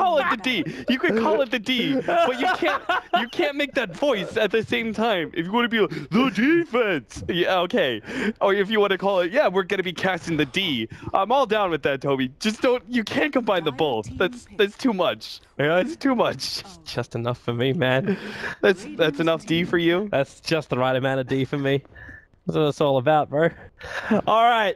call it the D. You could call it the D, but you can't make that voice at the same time. If you want to be like, the defense, yeah, okay. Or if you want to call it, yeah, we're gonna be casting the D. I'm all down with that, Toby. Just don't. You can't combine the both. That's too much. Yeah, it's too much. Just enough for me, man. That's enough D for you. That's just the right amount of D for me. That's what it's all about, bro. All right,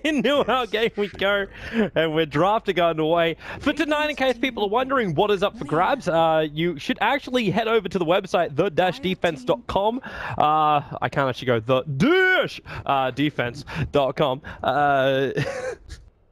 into our game we go, and we're drafting underway. For tonight, in case people are wondering what is up for grabs, you should actually head over to the website, the-defense.com. I can't actually go, the-defense.com.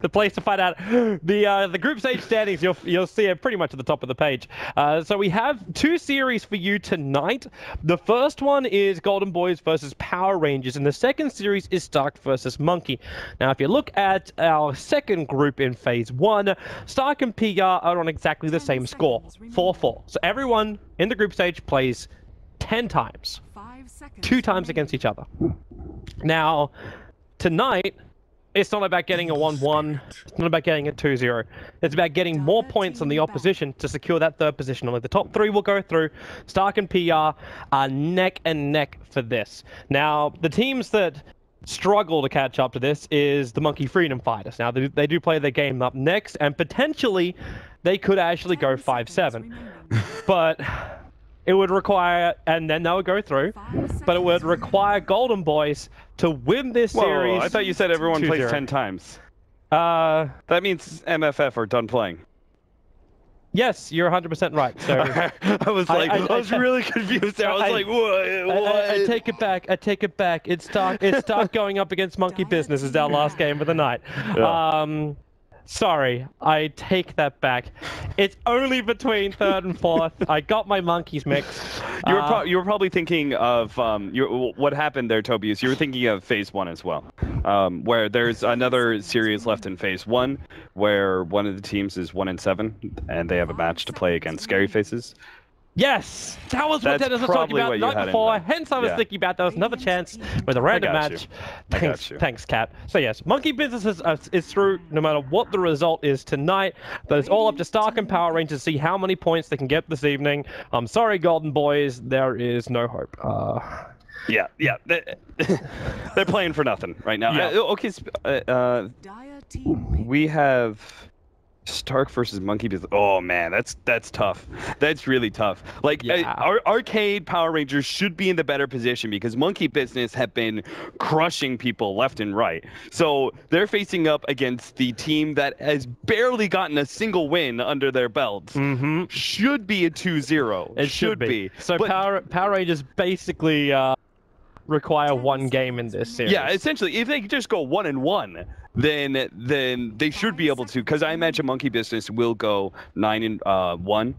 The place to find out the group stage standings. You'll see it pretty much at the top of the page. So we have 2 series for you tonight. The first one is Golden Boys versus Power Rangers, and the second series is Stark versus Monkey. Now, if you look at our second group in Phase 1, Stark and PR are on exactly the same score, 4-4. So everyone in the group stage plays 10 times, 2 times against each other. Now, tonight, it's not about getting a 1-1. It's not about getting a 2-0. It's about getting more points on the opposition to secure that third position. Only the top 3 will go through. Stark and PR are neck and neck for this. Now, the teams that struggle to catch up to this is the Monkey Freedom Fighters. Now, they do play their game up next, and potentially they could actually go 5-7. But it would require, and then they would go through, but it would require Golden Boys to win this series. I thought you said everyone plays 10 times. That means MFF are done playing. Yes, you're 100% right. So I was like, I was really confused there. I was like, what? I take it back. I take it back. It's Stark going up against Monkey Business as our last game of the night. Yeah. Sorry, I take that back. It's only between 3rd and 4th. I got my monkeys mixed. You were probably thinking of what happened there, Toby. Is you were thinking of Phase 1 as well, where there's another series left in Phase 1, where one of the teams is 1-7, and they have a match to play against Scary Faces. Yes, that was what Dennis was talking about the night before. Hence, I was thinking about there was another chance with a random match. Thanks, Cap. So yes, Monkey Business is through no matter what the result is tonight. But it's all up to Stark and Power Rangers to see how many points they can get this evening. I'm sorry, Golden Boys, there is no hope. Yeah, they're playing for nothing right now. Yeah. Okay, we have Stark versus Monkey Business. Oh man, that's tough. That's really tough. Like, our Arcade Power Rangers should be in the better position because Monkey Business have been crushing people left and right. So they're facing up against the team that has barely gotten a single win under their belts. Mm-hmm. Should be a 2-0. It should be. So Power Rangers basically require 1 game in this series. Yeah, essentially, if they could just go 1-1. Then they should be able to, because I imagine Monkey Business will go 9-1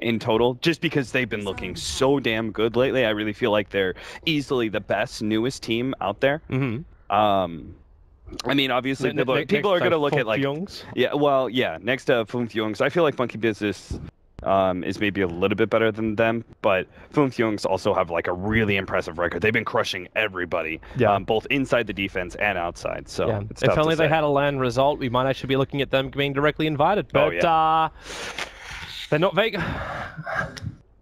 in total, just because they've been looking so damn good lately. I really feel like they're easily the best, newest team out there. Mm-hmm. I mean, obviously, people are going to look at like, next to Fumfyungs. I feel like Monkey Business is maybe a little bit better than them, but Fumfyungs also have like a really impressive record. They've been crushing everybody, both inside the defense and outside. So if only they had a land result, we might actually be looking at them being directly invited. But they're not Vega.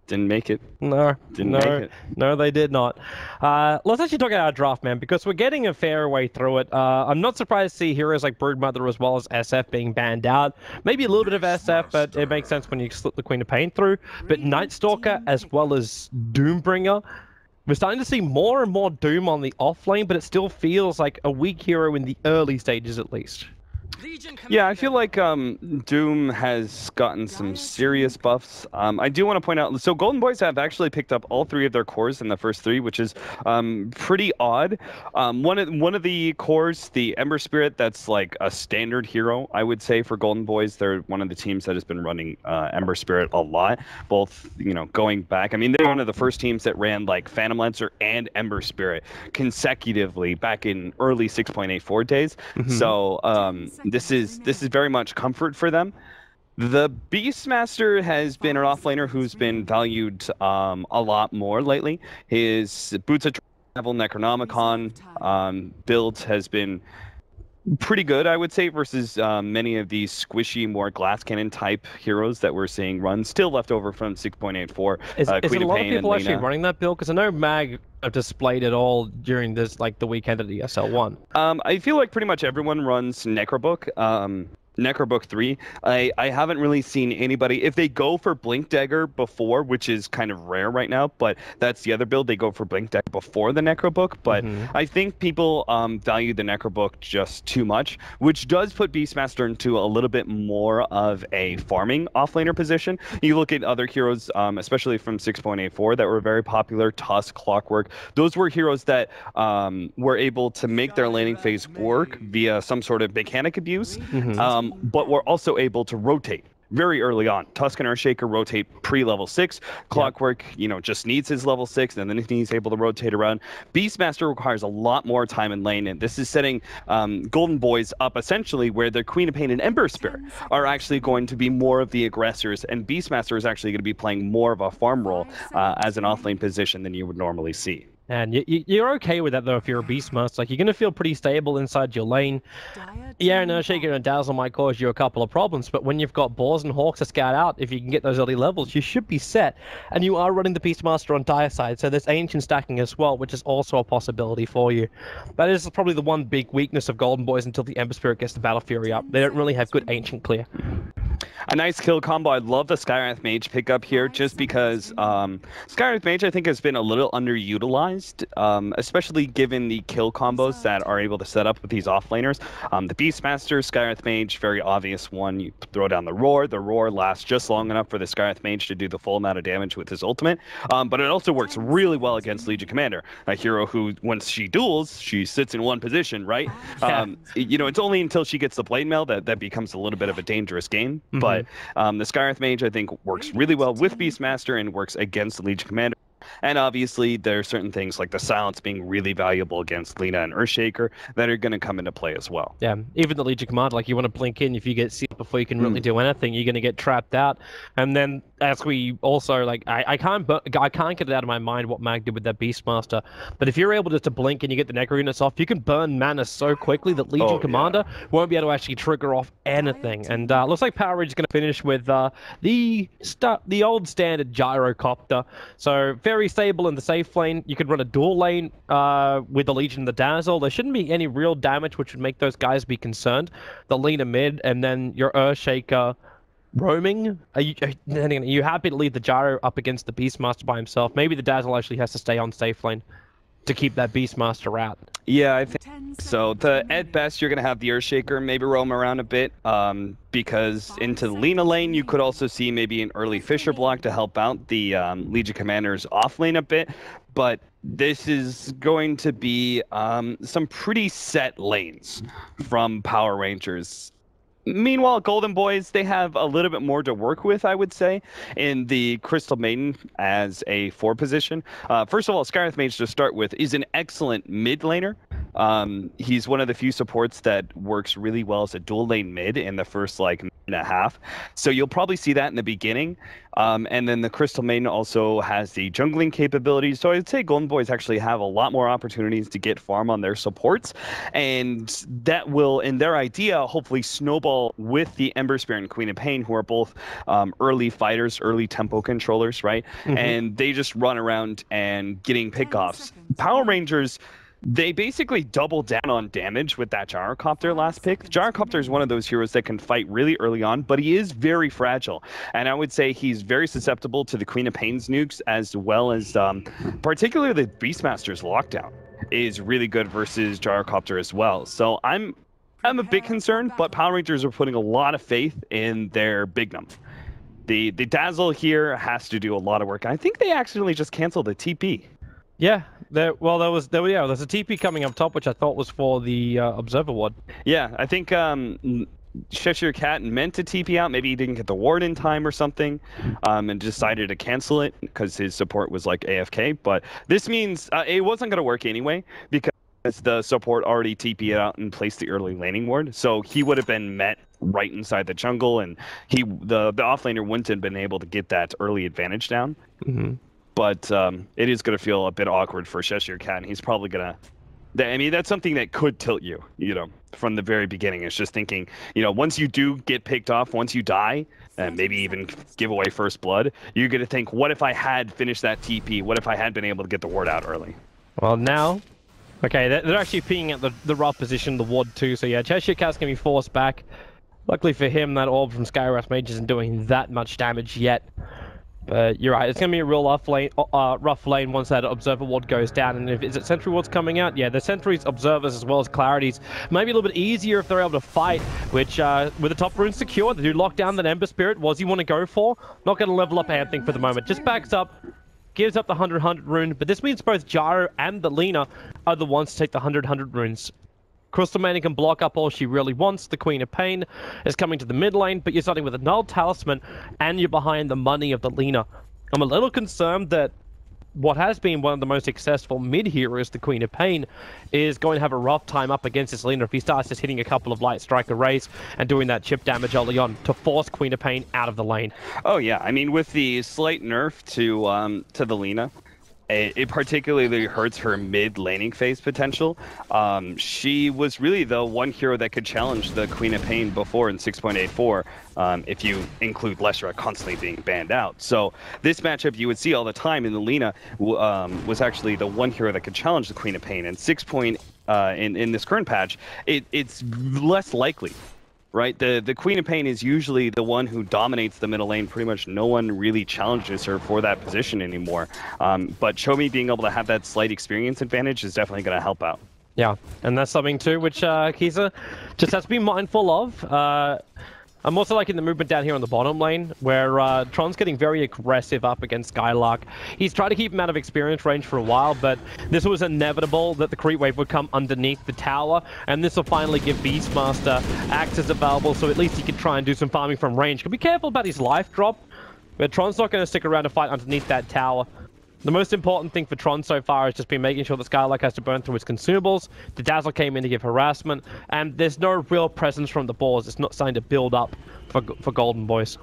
Didn't make it. No, Didn't make it. No, they did not. Let's actually talk about our draft, man, because we're getting a fair way through it. I'm not surprised to see heroes like Broodmother as well as SF being banned out. Maybe a little bit of SF, but it makes sense when you slip the Queen of Pain through. But Night Stalker as well as Doombringer, we're starting to see more and more Doom on the off lane, but it still feels like a weak hero in the early stages at least. Yeah, I feel like Doom has gotten some serious buffs. I do want to point out, so Golden Boys have actually picked up all 3 of their cores in the first 3, which is pretty odd. One of the cores, the Ember Spirit, that's like a standard hero, I would say, for Golden Boys. They're one of the teams that has been running Ember Spirit a lot, both, going back. I mean, they're one of the first teams that ran like Phantom Lancer and Ember Spirit consecutively back in early 6.84 days. Mm-hmm. So this is very much comfort for them. The Beastmaster has been an offlaner who's been valued a lot more lately. His Boots of Travel Necronomicon build has been pretty good, I would say, versus many of these squishy, more glass cannon type heroes that we're seeing run. Still left over from 6.84. Is it Queen a of lot of Pain people and actually Lena. running that build? Because I know Mag have displayed it all during this, like, the weekend of the SL1. I feel like pretty much everyone runs Necrobook. Necrobook 3. I haven't really seen anybody, if they go for Blink Dagger before, which is kind of rare right now, but that's the other build, they go for Blink Dagger before the Necrobook, but I think people value the Necrobook just too much, which does put Beastmaster into a little bit more of a farming offlaner position. You look at other heroes, especially from 6.84 that were very popular, Tusk, Clockwork, those were heroes that were able to make their laning phase work via some sort of mechanic abuse, but we're also able to rotate very early on. Tusk and Earthshaker rotate pre-level 6. Clockwork, just needs his level 6, and then he's able to rotate around. Beastmaster requires a lot more time in lane, and this is setting Golden Boys up essentially where their Queen of Pain and Ember Spirit are actually going to be more of the aggressors, and Beastmaster is actually going to be playing more of a farm role as an offlane position than you would normally see. And you're okay with that, though, if you're a Beastmaster. Like, you're going to feel pretty stable inside your lane. Yeah, and Earthshaker and Dazzle might cause you a couple of problems, but when you've got Boars and Hawks to scout out, if you can get those early levels, you should be set. And you are running the Beastmaster on Dire side, so there's Ancient stacking as well, which is also a possibility for you. That is probably the one big weakness of Golden Boys until the Ember Spirit gets the Battle Fury up. They don't really have good Ancient clear. A nice kill combo. I love the Skywrath Mage pickup here just because Skywrath Mage, I think, has been a little underutilized, especially given the kill combos that are able to set up with these offlaners. The Beastmaster, Skywrath Mage, very obvious one. You throw down the Roar lasts just long enough for the Skywrath Mage to do the full amount of damage with his ultimate, but it also works really well against Legion Commander, a hero who, once she duels, she sits in one position, right? It's only until she gets the Blade Mail that becomes a little bit of a dangerous game. But the Skywrath Mage, I think, works really well with Beastmaster and works against the Legion Commander. And obviously, there are certain things like the Silence being really valuable against Lena and Earthshaker that are going to come into play as well. Yeah, even the Legion Commander, like, you want to blink in. If you get sealed before you can really do anything, you're going to get trapped out. And then, as we also, like, I can't get it out of my mind what Mag did with that Beastmaster. But if you're able to blink and you get the Necro units off, you can burn mana so quickly that Legion Commander won't be able to actually trigger off anything. And looks like Power Ridge is going to finish with the old standard Gyrocopter. So very stable in the safe lane. You could run a dual lane with the Legion and the Dazzle. There shouldn't be any real damage which would make those guys be concerned. The Lena mid, and then your Earthshaker roaming. Are you happy to leave the Gyro up against the Beastmaster by himself? Maybe the Dazzle actually has to stay on safe lane to keep that Beastmaster out. Yeah, I think so. At best, you're going to have the Earthshaker maybe roam around a bit, because into the Lena lane, you could also see maybe an early Fisher block to help out the Legion Commander's off lane a bit. But this is going to be some pretty set lanes from Power Rangers. Meanwhile, Golden Boys, they have a little bit more to work with, I would say, in the Crystal Maiden as a 4 position. First of all, Skywrath Mage, to start with, is an excellent mid laner. He's one of the few supports that works really well as a dual lane mid in the first, minute and a half. So you'll probably see that in the beginning. And then the Crystal Maiden also has the jungling capabilities. So I'd say Golden Boys actually have a lot more opportunities to get farm on their supports. And that will, in their idea, hopefully snowball with the Ember Spirit and Queen of Pain, who are both early fighters, early tempo controllers, right? And they just run around and getting pickoffs. Power Rangers, they basically double down on damage with that Gyrocopter last pick. Gyrocopter is one of those heroes that can fight really early on, but he is very fragile. And I would say he's very susceptible to the Queen of Pain's nukes, as well as particularly the Beastmaster's lockdown is really good versus Gyrocopter as well. So I'm a bit concerned, but Power Rangers are putting a lot of faith in their Bignum. The Dazzle here has to do a lot of work. I think they accidentally just canceled the TP. Yeah, there's a TP coming up top, which I thought was for the Observer Ward. Yeah, I think Cheshire Cat meant to TP out. Maybe he didn't get the ward in time or something, and decided to cancel it because his support was like AFK. But this means it wasn't going to work anyway, because the support already TP'd out and placed the early laning ward, so he would have been met right inside the jungle, and the offlaner wouldn't have been able to get that early advantage down. But it is going to feel a bit awkward for Cheshire Cat, and he's probably going to I mean, that's something that could tilt you, from the very beginning. It's just thinking, once you do get picked off, once you die, and maybe even give away first blood, you're going to think, what if I had finished that TP? What if I had been able to get the ward out early? Well, now, okay, they're actually pinging at the rough position, the ward too. So yeah, Cheshire Cat's going to be forced back. Luckily for him, that orb from Skywrath Mage isn't doing that much damage yet. But you're right, it's going to be a real rough lane once that Observer Ward goes down. And is it Sentry Ward's coming out? Yeah, the Sentries, Observers, as well as Clarities. Maybe a little bit easier if they're able to fight, which, with the top rune secure, they do lock down that Ember Spirit. Was you want to go for? Not going to level up anything for the moment. Just backs up, gives up the 100 rune. But this means both Gyro and the Lina are the ones to take the 100 runes. Crystal Maiden can block up all she really wants. The Queen of Pain is coming to the mid lane, but you're starting with a Null Talisman, and you're behind the money of the Lina. I'm a little concerned that what has been one of the most successful mid-heroes, the Queen of Pain, is going to have a rough time up against this Lina if he starts just hitting a couple of Light Strike arrays and doing that chip damage early on to force Queen of Pain out of the lane. Oh yeah, I mean, with the slight nerf to the Lina, it particularly hurts her mid-laning phase potential. She was really the one hero that could challenge the Queen of Pain before in 6.84, if you include Leshrac constantly being banned out. So this matchup you would see all the time, and the Lina was actually the one hero that could challenge the Queen of Pain. And in this current patch, it's less likely. Right, the Queen of Pain is usually the one who dominates the middle lane. Pretty much no one really challenges her for that position anymore. But Chomi being able to have that slight experience advantage is definitely going to help out. Yeah, and that's something too which Kisa just has to be mindful of. I'm also liking the movement down here on the bottom lane, where Tron's getting very aggressive up against Skylark. He's tried to keep him out of experience range for a while, but this was inevitable that the creep wave would come underneath the tower, and this will finally give Beastmaster access available, so at least he can try and do some farming from range. Be careful about his life drop, but Tron's not going to stick around to fight underneath that tower. The most important thing for Tron so far has just been making sure that Skylark has to burn through his consumables. The Dazzle came in to give harassment, and there's no real presence from the boars. It's not starting to build up for Golden Boys.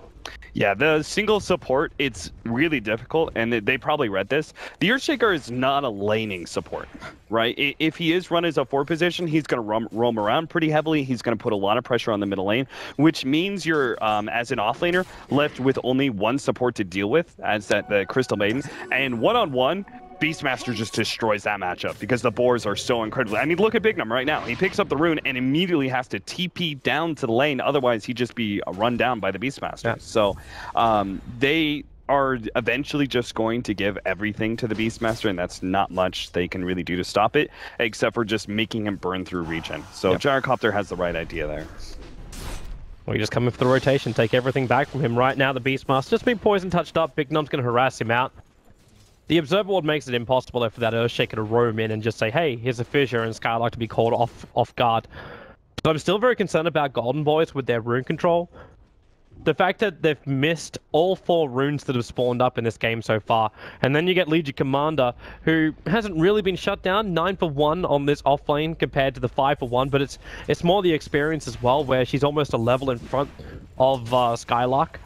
Yeah, the single support, it's really difficult, and they probably read this. The Earthshaker is not a laning support, right? If he is run as a 4 position, he's going to roam around pretty heavily. He's going to put a lot of pressure on the middle lane, which means you're, as an offlaner, left with only one support to deal with, as the Crystal Maiden. And one-on-one, Beastmaster just destroys that matchup because the boars are so incredible. I mean, look at Bignum right now. He picks up the rune and immediately has to TP down to the lane. Otherwise, he'd just be run down by the Beastmaster. Yeah. So they are eventually just going to give everything to the Beastmaster, and that's not much they can really do to stop it, except for just making him burn through regen. So yep. Gyrocopter has the right idea there. Well, you just come in for the rotation, take everything back from him. Right now, the Beastmaster's just been poison touched up. Bignum's going to harass him out. The Observer Ward makes it impossible though for that Earthshaker to roam in and just say, hey, here's a fissure, and Skylark to be called off guard. But I'm still very concerned about Golden Boys with their rune control. The fact that they've missed all 4 runes that have spawned up in this game so far. And then you get Legion Commander, who hasn't really been shut down. 9 for 1 on this offlane compared to the 5 for 1, but it's more the experience as well, where she's almost a level in front of Skylark.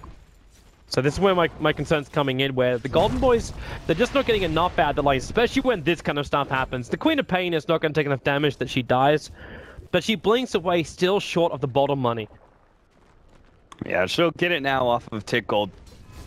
So this is where my concern's coming in, where the Golden Boys, they're just not getting enough out of the lane, especially when this kind of stuff happens. The Queen of Pain is not going to take enough damage that she dies, but she blinks away still short of the bottom money. Yeah, she'll get it now off of Tick Gold.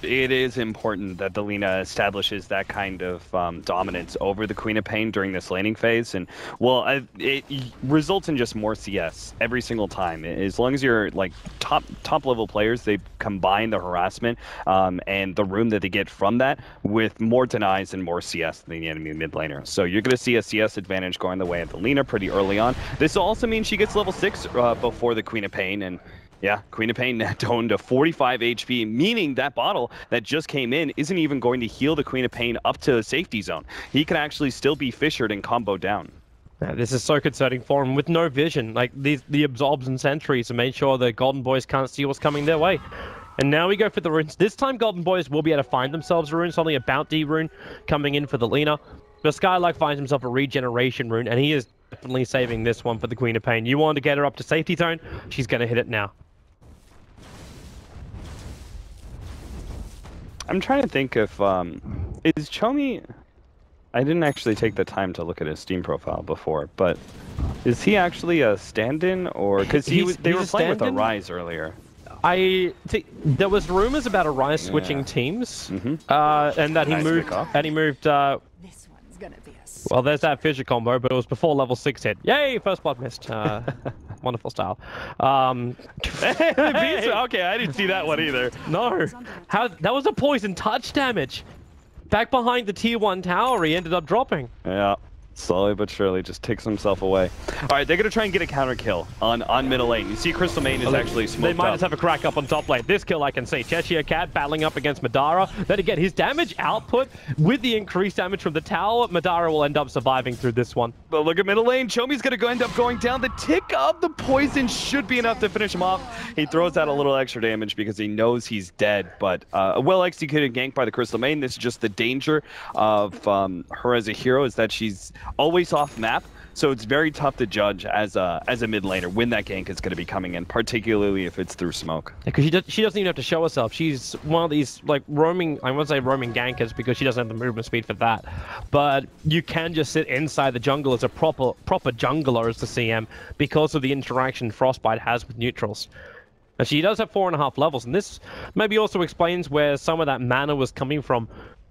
It is important that the Lina establishes that kind of dominance over the Queen of Pain during this laning phase, and well, it results in just more CS every single time. As long as you're like top level players, they combine the harassment and the rune that they get from that with more denies and more CS than the enemy mid laner. So you're going to see a CS advantage going the way of the Lina pretty early on. This also means she gets level 6 before the Queen of Pain, and yeah, Queen of Pain down to 45 HP, meaning that bottle that just came in isn't even going to heal the Queen of Pain up to the safety zone. He can actually still be fissured and combo down. Yeah, this is so concerning for him with no vision. Like the absorbs and sentries to make sure the Golden Boys can't see what's coming their way. And now we go for the runes. This time Golden Boys will be able to find themselves a rune. It's only a bounty rune coming in for the Lina. But Skylark finds himself a regeneration rune, and he is definitely saving this one for the Queen of Pain. You want to get her up to safety zone, she's going to hit it now. I'm trying to think if is Chomi I didn't actually take the time to look at his Steam profile before, but is he actually a stand-in, or because they were playing with a Rise earlier? I think there was rumors about a Rise switching teams, and that he moved. This one's gonna be well, there's that fissure combo, but it was before level 6 hit. Yay! First blood missed. Wonderful style. Okay, I didn't see that one either. No, that was a poison touch damage. Back behind the tier 1 tower, he ended up dropping. Yeah. Slowly but surely just takes himself away. All right, they're going to try and get a counter kill on middle lane. You see Crystal Main is actually smoked They might up. just have a crack up on top lane. This kill I can see. Cheshire Cat battling up against Madara. Then again, his damage output with the increased damage from the tower, Madara will end up surviving through this one. But look at middle lane. Chomi's going to end up going down. The tick of the poison should be enough to finish him off. He throws out a little extra damage because he knows he's dead. But a well-executed gank by the Crystal Main. This is just the danger of her as a hero, is that she's always off map, so it's very tough to judge as a mid laner when that gank is going to be coming in, particularly if it's through smoke. Because she doesn't even have to show herself. She's one of these like roaming, I won't say roaming gankers because she doesn't have the movement speed for that, but you can just sit inside the jungle as a proper jungler as the CM because of the interaction Frostbite has with neutrals. And she does have 4.5 levels, and this maybe also explains where some of that mana was coming from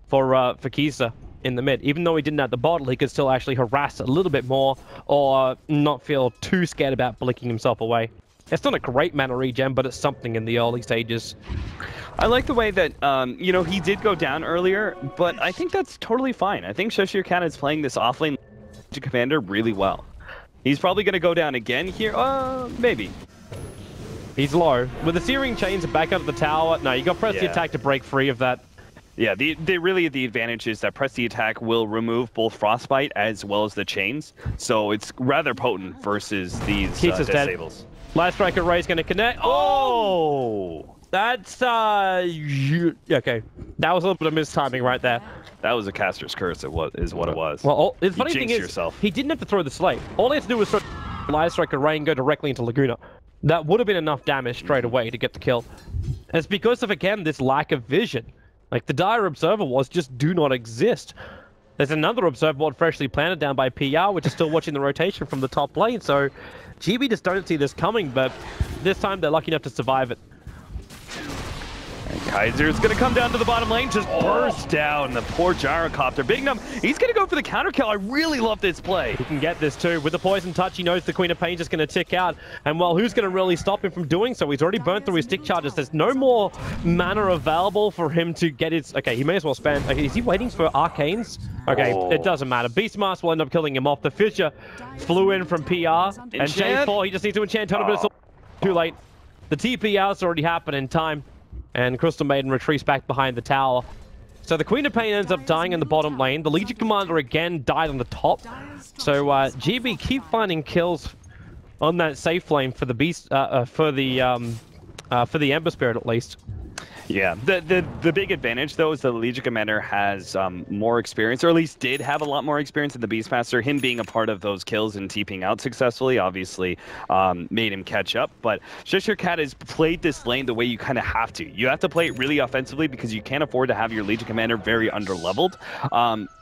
for Kisa in the mid. Even though he didn't have the bottle, he could still actually harass a little bit more or not feel too scared about blinking himself away. It's not a great mana regen, but it's something in the early stages. I like the way that, you know, he did go down earlier, but I think that's totally fine. I think Cheshire Cat is playing this offlane commander really well. He's probably going to go down again here. Maybe. He's low. With the Searing Chains back up the tower, no, you got to press the attack to break free of that. Yeah, the advantage is that press the attack will remove both Frostbite as well as the chains, so it's rather potent versus these disables. Light Striker Ray's going to connect. Oh! That's, okay. That was a little bit of mistiming right there. That was a caster's curse, is what it was. Well, the funny thing is, he didn't have to throw the slate. All he had to do was throw Light Striker Ray and go directly into Laguna. That would have been enough damage straight away to get the kill. And it's because of, again, this lack of vision. Like, the dire observer wards just do not exist. There's another observer ward freshly planted down by PR, which is still watching the rotation from the top lane, so GB just don't see this coming, but this time they're lucky enough to survive it. And Kaiser's going to come down to the bottom lane, just burst down the poor gyrocopter. Big Num, he's going to go for the counter kill. I really love this play. He can get this too. With the poison touch, he knows the Queen of Pain just going to tick out. And well, who's going to really stop him from doing so? He's already burnt through his stick charges. There's no more mana available for him to get his... Okay, he may as well spend... Okay, is he waiting for Arcanes? Okay, it doesn't matter. Beastmaster will end up killing him off. The Fissure flew in from PR. And J4, he just needs to enchant Totem, but it's too late. The TPR's already happened in time. And Crystal Maiden retreats back behind the tower. So the Queen of Pain ends up dying in the bottom lane. The Legion Commander again died on the top. So GB keep finding kills on that safe lane for the beast, for the Ember Spirit at least. Yeah, the big advantage though is that the Legion Commander has more experience, or at least did have a lot more experience than the Beastmaster. Him being a part of those kills and TPing out successfully obviously made him catch up. But Cheshire Cat has played this lane the way you kind of have to. You have to play it really offensively because you can't afford to have your Legion Commander very underleveled.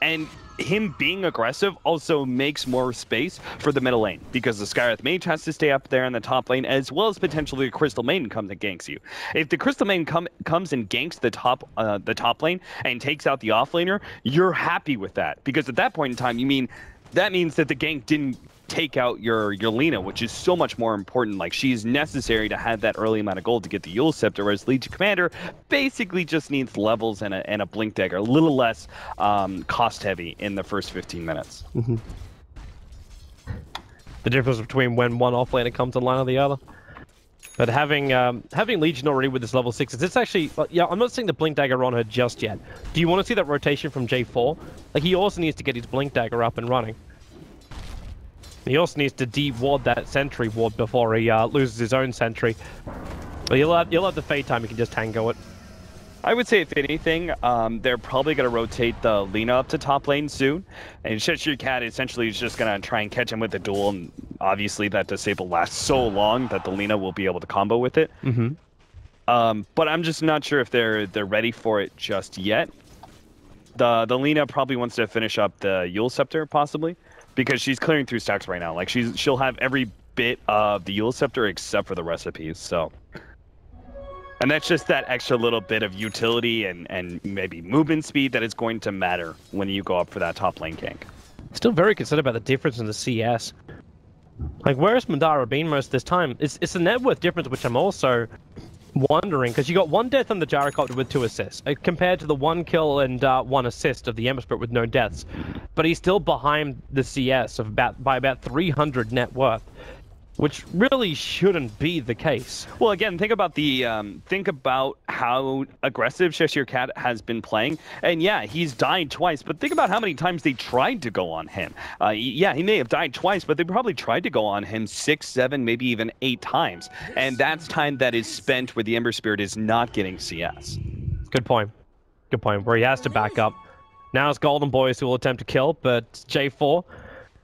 And him being aggressive also makes more space for the middle lane because the Skywrath Mage has to stay up there in the top lane, as well as potentially a Crystal Maiden comes and ganks you. If the Crystal Maiden comes and ganks the top lane and takes out the offlaner, you're happy with that because at that point in time, that means that the gank didn't take out your Lina, which is so much more important. Like, she's necessary to have that early amount of gold to get the Yule Scepter, whereas Legion Commander basically just needs levels and a Blink Dagger, a little less cost heavy in the first 15 minutes. Mm-hmm. The difference between when one offlaner comes online or the other. But having Legion already with this level 6, it's actually, yeah, I'm not seeing the Blink Dagger on her just yet. Do you want to see that rotation from J4? Like, he also needs to get his Blink Dagger up and running. He also needs to de-ward that sentry ward before he loses his own sentry. But you'll have the Fade time, you can just tango it. I would say, if anything, they're probably going to rotate the Lina up to top lane soon. And Cheshire Cat essentially is just going to try and catch him with the duel. And obviously that disable lasts so long that the Lina will be able to combo with it. Mm-hmm. But I'm just not sure if they're ready for it just yet. The Lina probably wants to finish up the Yule Scepter, possibly, because she's clearing through stacks right now. Like, she'll have every bit of the Yule Scepter except for the recipes, so... And that's just that extra little bit of utility and maybe movement speed that is going to matter when you go up for that top lane gank. Still very concerned about the difference in the CS. Like, where's Mandara been most of this time? It's a net worth difference, which I'm also wondering, because you got 1 death on the Gyrocopter with 2 assists, compared to the 1 kill and 1 assist of the Ember Spirit with no deaths. But he's still behind the CS by about 300 net worth, which really shouldn't be the case. Well, again, think about how aggressive Cheshire Cat has been playing. And yeah, he's died twice, but think about how many times they tried to go on him. Yeah, he may have died twice, but they probably tried to go on him 6, 7, maybe even 8 times. And that's time that is spent where the Ember Spirit is not getting CS. Good point. Good point, where he has to back up. Now it's Golden Boys who will attempt to kill, but J4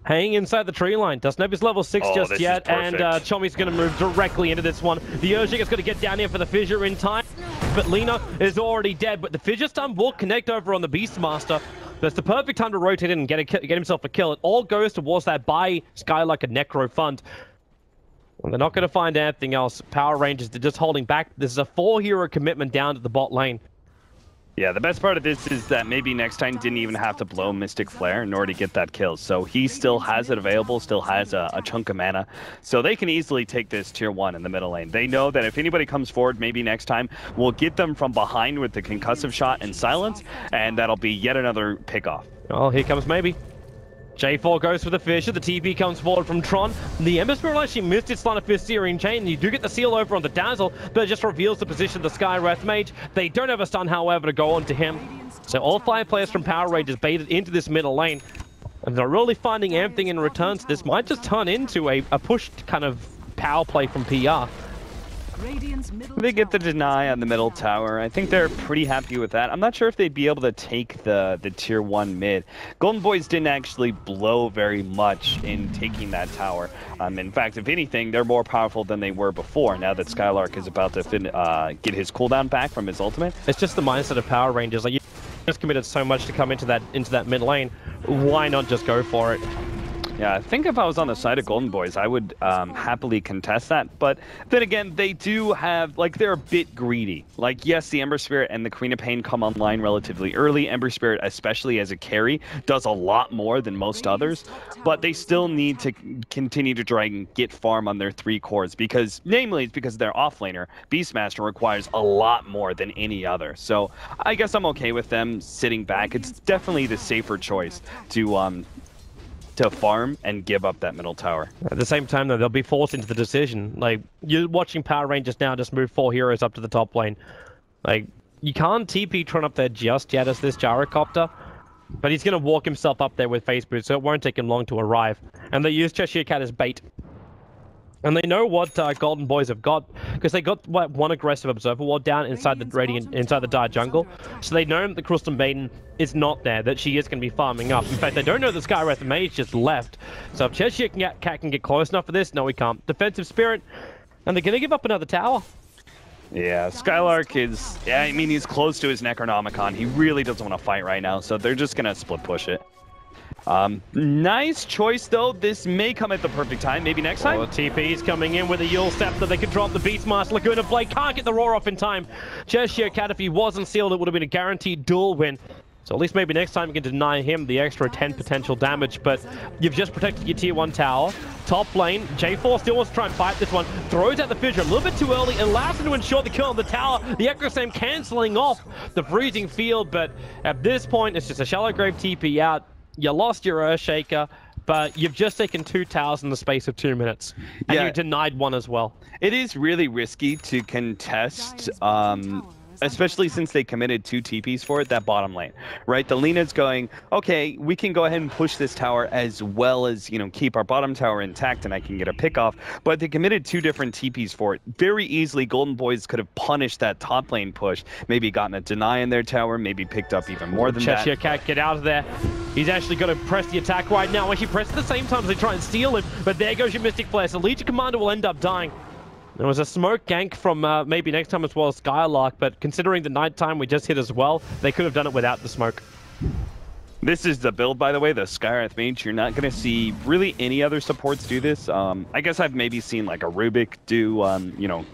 hanging inside the tree line. Doesn't have his level 6 just yet, and Chommy's going to move directly into this one. The Urging is going to get down here for the fissure in time, but Lina is already dead, but the fissure stun will connect over on the Beastmaster. That's the perfect time to rotate in and get himself a kill. It all goes towards that buy Skylark a Necro fund. Well, they're not going to find anything else. Power Rangers, they're just holding back. This is a 4-hero commitment down to the bot lane. Yeah, the best part of this is that maybe next time didn't even have to blow Mystic Flare in order to get that kill. So he still has it available, still has a chunk of mana. So they can easily take this tier 1 in the middle lane. They know that if anybody comes forward, maybe next time, we'll get them from behind with the concussive shot and silence, and that'll be yet another pickoff. Oh, here comes maybe. J4 goes for the fissure, the TP comes forward from Tron. The Ember Spirit actually missed its line of fist Searing Chain. You do get the seal over on the Dazzle, but it just reveals the position of the Skywrath Mage. They don't have a stun, however, to go onto him. So all 5 players from Power Rangers baited into this middle lane. And they're really finding everything in return, so this might just turn into a pushed kind of power play from PR. They get the deny on the middle tower. I think they're pretty happy with that. I'm not sure if they'd be able to take the tier 1 mid. Golden Boys didn't actually blow very much in taking that tower. In fact, if anything, they're more powerful than they were before, now that Skylark is about to get his cooldown back from his ultimate. It's just the mindset of Power Rangers. Like, you just committed so much to come into that mid lane. Why not just go for it? Yeah, I think if I was on the side of Golden Boys, I would happily contest that. But then again, they do have, like, they're a bit greedy. Like, yes, the Ember Spirit and the Queen of Pain come online relatively early. Ember Spirit, especially as a carry, does a lot more than most others. But they still need to continue to try and get farm on their 3 cores. Because, namely, it's because their offlaner, Beastmaster, requires a lot more than any other. So I guess I'm okay with them sitting back. It's definitely the safer choice to farm and give up that middle tower. At the same time, though, they'll be forced into the decision. Like, you're watching Power Rangers now just move 4 heroes up to the top lane. Like, you can't TP Tron up there just yet as this Gyrocopter, but he's going to walk himself up there with Face Boot, so it won't take him long to arrive. And they use Cheshire Cat as bait. And they know what Golden Boys have got, because they got one aggressive Observer Ward down inside the Dire Jungle. So they know that Crystal Maiden is not there, that she is going to be farming up. In fact, they don't know that Skywrath Mage just left. So if Cheshire Cat can get close enough for this, no, he can't. Defensive Spirit, and they're going to give up another tower. Yeah, Skylark is, yeah, I mean, he's close to his Necronomicon. He really doesn't want to fight right now, so they're just going to split push it. Nice choice, though. This may come at the perfect time. Maybe next time. Oh, TP's coming in with a Yule Scepter. They could drop the Beastmaster. Laguna Blade can't get the roar off in time. Cheshire Cat, if he wasn't sealed, it would have been a guaranteed duel win. So at least maybe next time you can deny him the extra 10 potential damage. But you've just protected your tier 1 tower. Top lane, J4 still wants to try and fight this one. Throws out the fissure a little bit too early and allows him to ensure the kill on the tower. The Echo Slam cancelling off the freezing field. But at this point, it's just a shallow grave TP out. You lost your Earthshaker, but you've just taken 2 towers in the space of 2 minutes. And you denied 1 as well. It is really risky to contest, especially since they committed 2 TPs for it, that bottom lane, right? The Lina's going, okay, we can go ahead and push this tower as well as, you know, keep our bottom tower intact and I can get a pick off. But they committed 2 different TPs for it. Very easily, Golden Boys could have punished that top lane push, maybe gotten a deny in their tower, maybe picked up even more than that. Cheshire Cat, get out of there. He's actually got to press the attack right now. Actually, press at the same time as they try and steal him. But there goes your Mystic Flare. So Legion Commander will end up dying. There was a smoke gank from maybe next time as well as Skylark, but considering the nighttime we just hit as well, they could have done it without the smoke. This is the build, by the way, the Skywrath Mage. You're not going to see really any other supports do this. I guess I've maybe seen like a Rubik do, you know,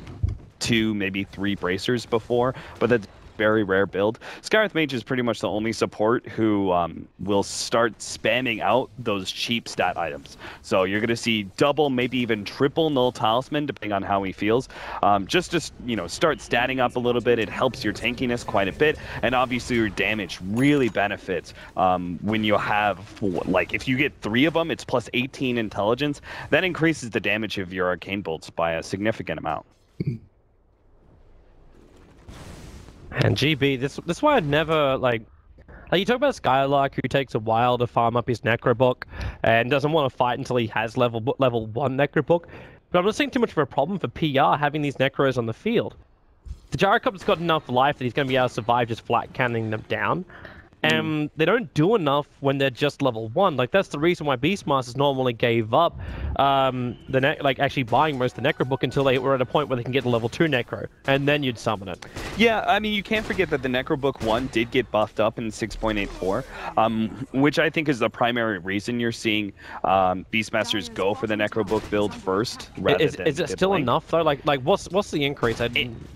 2, maybe 3 bracers before, but that's very rare build. Skywrath Mage is pretty much the only support who will start spamming out those cheap stat items. So you're going to see double, maybe even triple Null Talisman, depending on how he feels. Just to, you know, start statting up a little bit. It helps your tankiness quite a bit, and obviously your damage really benefits when you have, like, if you get 3 of them, it's plus 18 intelligence. That increases the damage of your arcane bolts by a significant amount. And GB, this is why I'd never, like you talk about Skylark, who takes a while to farm up his Necrobook and doesn't want to fight until he has level 1 Necrobook. But I'm not seeing too much of a problem for PR having these Necros on the field. The Gyrocopter's got enough life that he's going to be able to survive just flat cannoning them down. And they don't do enough when they're just level 1. Like, that's the reason why Beastmasters normally gave up actually buying most of the Necro book until they were at a point where they can get a level 2 Necro, and then you'd summon it. Yeah, I mean, you can't forget that the Necro Book 1 did get buffed up in 6.84, which I think is the primary reason you're seeing Beastmasters go for the Necro Book build first. Is it still enough, though? Like what's the increase?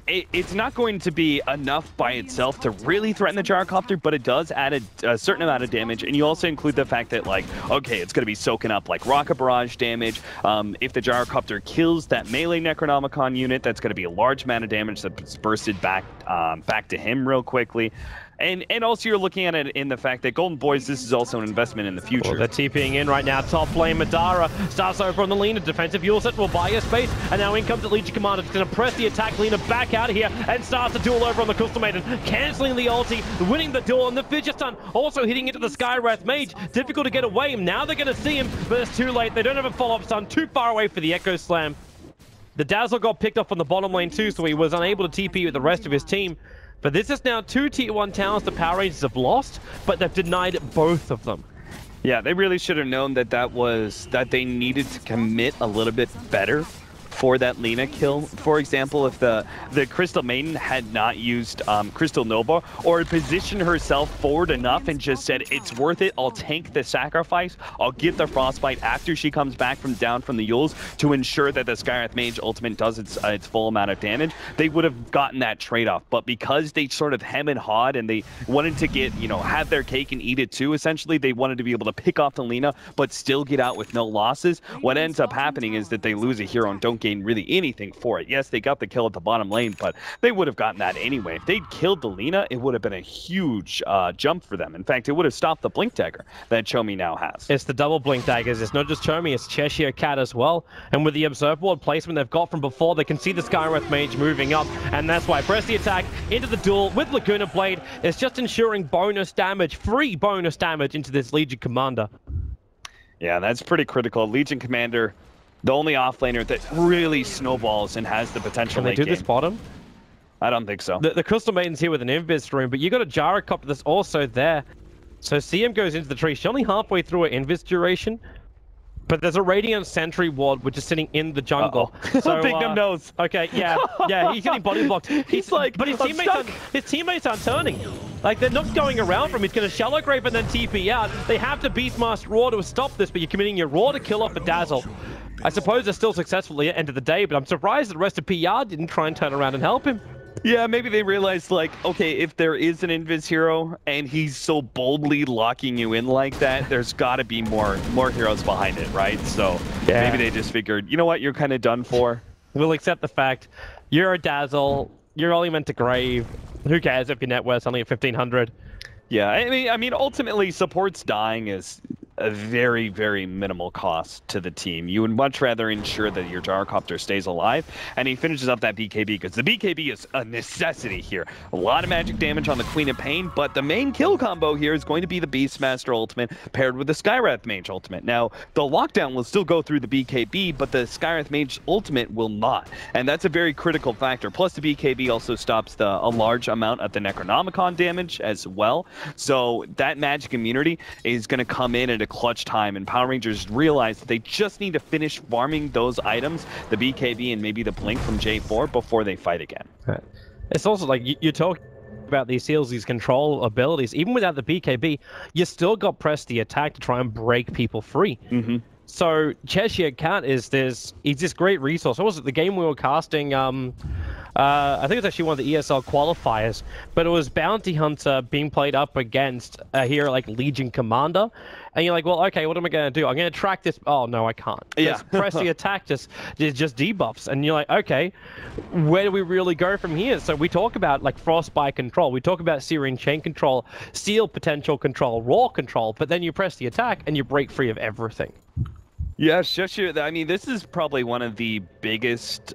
It's not going to be enough by itself to really threaten the Gyrocopter, but it does add a certain amount of damage, and you also include the fact that, like, okay, it's going to be soaking up, like, Rocket Barrage damage. If the Gyrocopter kills that melee Necronomicon unit, that's going to be a large amount of damage that's bursted back to him real quickly. And also you're looking at it in the fact that Golden Boys, this is also an investment in the future. Well, they're TPing in right now. Top lane, Madara starts over on the Lina. Defensive Yule set will buy a space. And now in comes the Legion Commander. It's going to press the attack. Lina back out of here and starts the duel over on the Crystal Maiden. Cancelling the ulti, winning the duel. And the Fidget Stun also hitting into the Skywrath Mage. Difficult to get away. Now they're going to see him, but it's too late. They don't have a follow-up stun. Too far away for the Echo Slam. The Dazzle got picked off on the bottom lane too, so he was unable to TP with the rest of his team. But this is now 2 Tier 1 towers the Power Rangers have lost, but they've denied both of them. Yeah, they really should have known that they needed to commit a little bit better for that Lina kill. For example, if the Crystal Maiden had not used Crystal Nova, or positioned herself forward enough and just said, it's worth it, I'll tank the sacrifice, I'll get the Frostbite after she comes back down from the Yules to ensure that the Skywrath Mage ultimate does its full amount of damage, they would have gotten that trade-off. But because they sort of hem and hawed and they wanted to get, you know, have their cake and eat it too, essentially, they wanted to be able to pick off the Lina, but still get out with no losses. What ends up happening is that they lose a hero and don't gain really anything for it. Yes, they got the kill at the bottom lane, but they would have gotten that anyway. If they'd killed the Lina, it would have been a huge jump for them. In fact, it would have stopped the Blink Dagger that Chomi now has. It's the double Blink Daggers. It's not just Chomi, it's Cheshire Cat as well. And with the Observe Ward placement they've got from before, they can see the Skywrath Mage moving up, and that's why press the attack into the duel with Laguna Blade. It's just ensuring bonus damage, free bonus damage into this Legion Commander. Yeah, that's pretty critical. Legion Commander, the only offlaner that really snowballs and has the potential. Can they do this bottom? I don't think so. The Crystal Maiden's here with an Invis Room, but you got a Gyrocopter that's also there. So CM goes into the tree. She's only halfway through her Invis duration, but there's a Radiant Sentry Ward which is sitting in the jungle. So, Big Nim knows. Okay, yeah, he's getting body blocked. He's like, but his teammates aren't turning. Like, they're not going around from him. He's going to Shallow Grave and then TP out. They have to Beastmaster Raw to stop this, but you're committing your Raw to kill off a Dazzle. I suppose they're still successful at the end of the day, but I'm surprised the rest of PR didn't try and turn around and help him. Yeah, maybe they realized, like, okay, if there is an Invis hero and he's so boldly locking you in like that, there's got to be more heroes behind it, right? So yeah, maybe they just figured, you know what, you're kind of done for. We'll accept the fact you're a Dazzle, you're only meant to grave. Who cares if your net worth's only at 1,500? Yeah, I mean, ultimately, support's dying is a very, very minimal cost to the team. You would much rather ensure that your Gyrocopter stays alive, and he finishes up that BKB, because the BKB is a necessity here. A lot of magic damage on the Queen of Pain, but the main kill combo here is going to be the Beastmaster ultimate paired with the Skywrath Mage ultimate. Now, the lockdown will still go through the BKB, but the Skywrath Mage ultimate will not, and that's a very critical factor. Plus, the BKB also stops a large amount of the Necronomicon damage as well, so that magic immunity is going to come in at a clutch time, and Power Rangers realize that they just need to finish farming those items, the BKB and maybe the Blink from J4, before they fight again. It's also like you talk about these seals, these control abilities, even without the BKB, you still got press the attack to try and break people free. So Cheshire Cat is this great resource. What was it, the game we were casting? I think it was actually one of the ESL qualifiers, but it was Bounty Hunter being played up against a hero like Legion Commander, and you're like, well, okay, what am I going to do? I'm going to track this. Oh no, I can't. Yeah. Press the attack just debuffs, and you're like, okay, where do we really go from here? So we talk about like Frostbite control, we talk about Syrian Chain control, Seal potential control, Raw control, but then you press the attack and you break free of everything. Yeah, Cheshire. I mean, this is probably one of the biggest.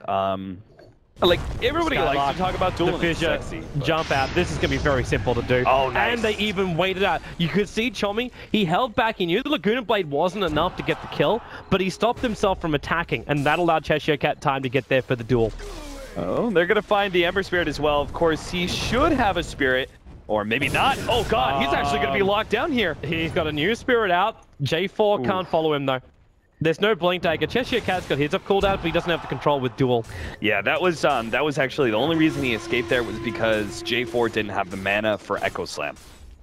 Like, everybody likes to talk about dueling. The fissure, jump out. This is going to be very simple to do. Oh, nice. And they even waited out. You could see Chomi, he held back. He knew the Laguna Blade wasn't enough to get the kill, but he stopped himself from attacking, and that allowed Cheshire Cat time to get there for the duel. Oh, they're going to find the Ember Spirit as well. Of course, he should have a Spirit, or maybe not. Oh, God, he's actually going to be locked down here. He's got a new Spirit out. J4 can't follow him, though. There's no Blink Dagger. Cheshire Cat's got his up cooldown, but he doesn't have the control with duel. Yeah, that was actually the only reason he escaped there was because J4 didn't have the mana for Echo Slam.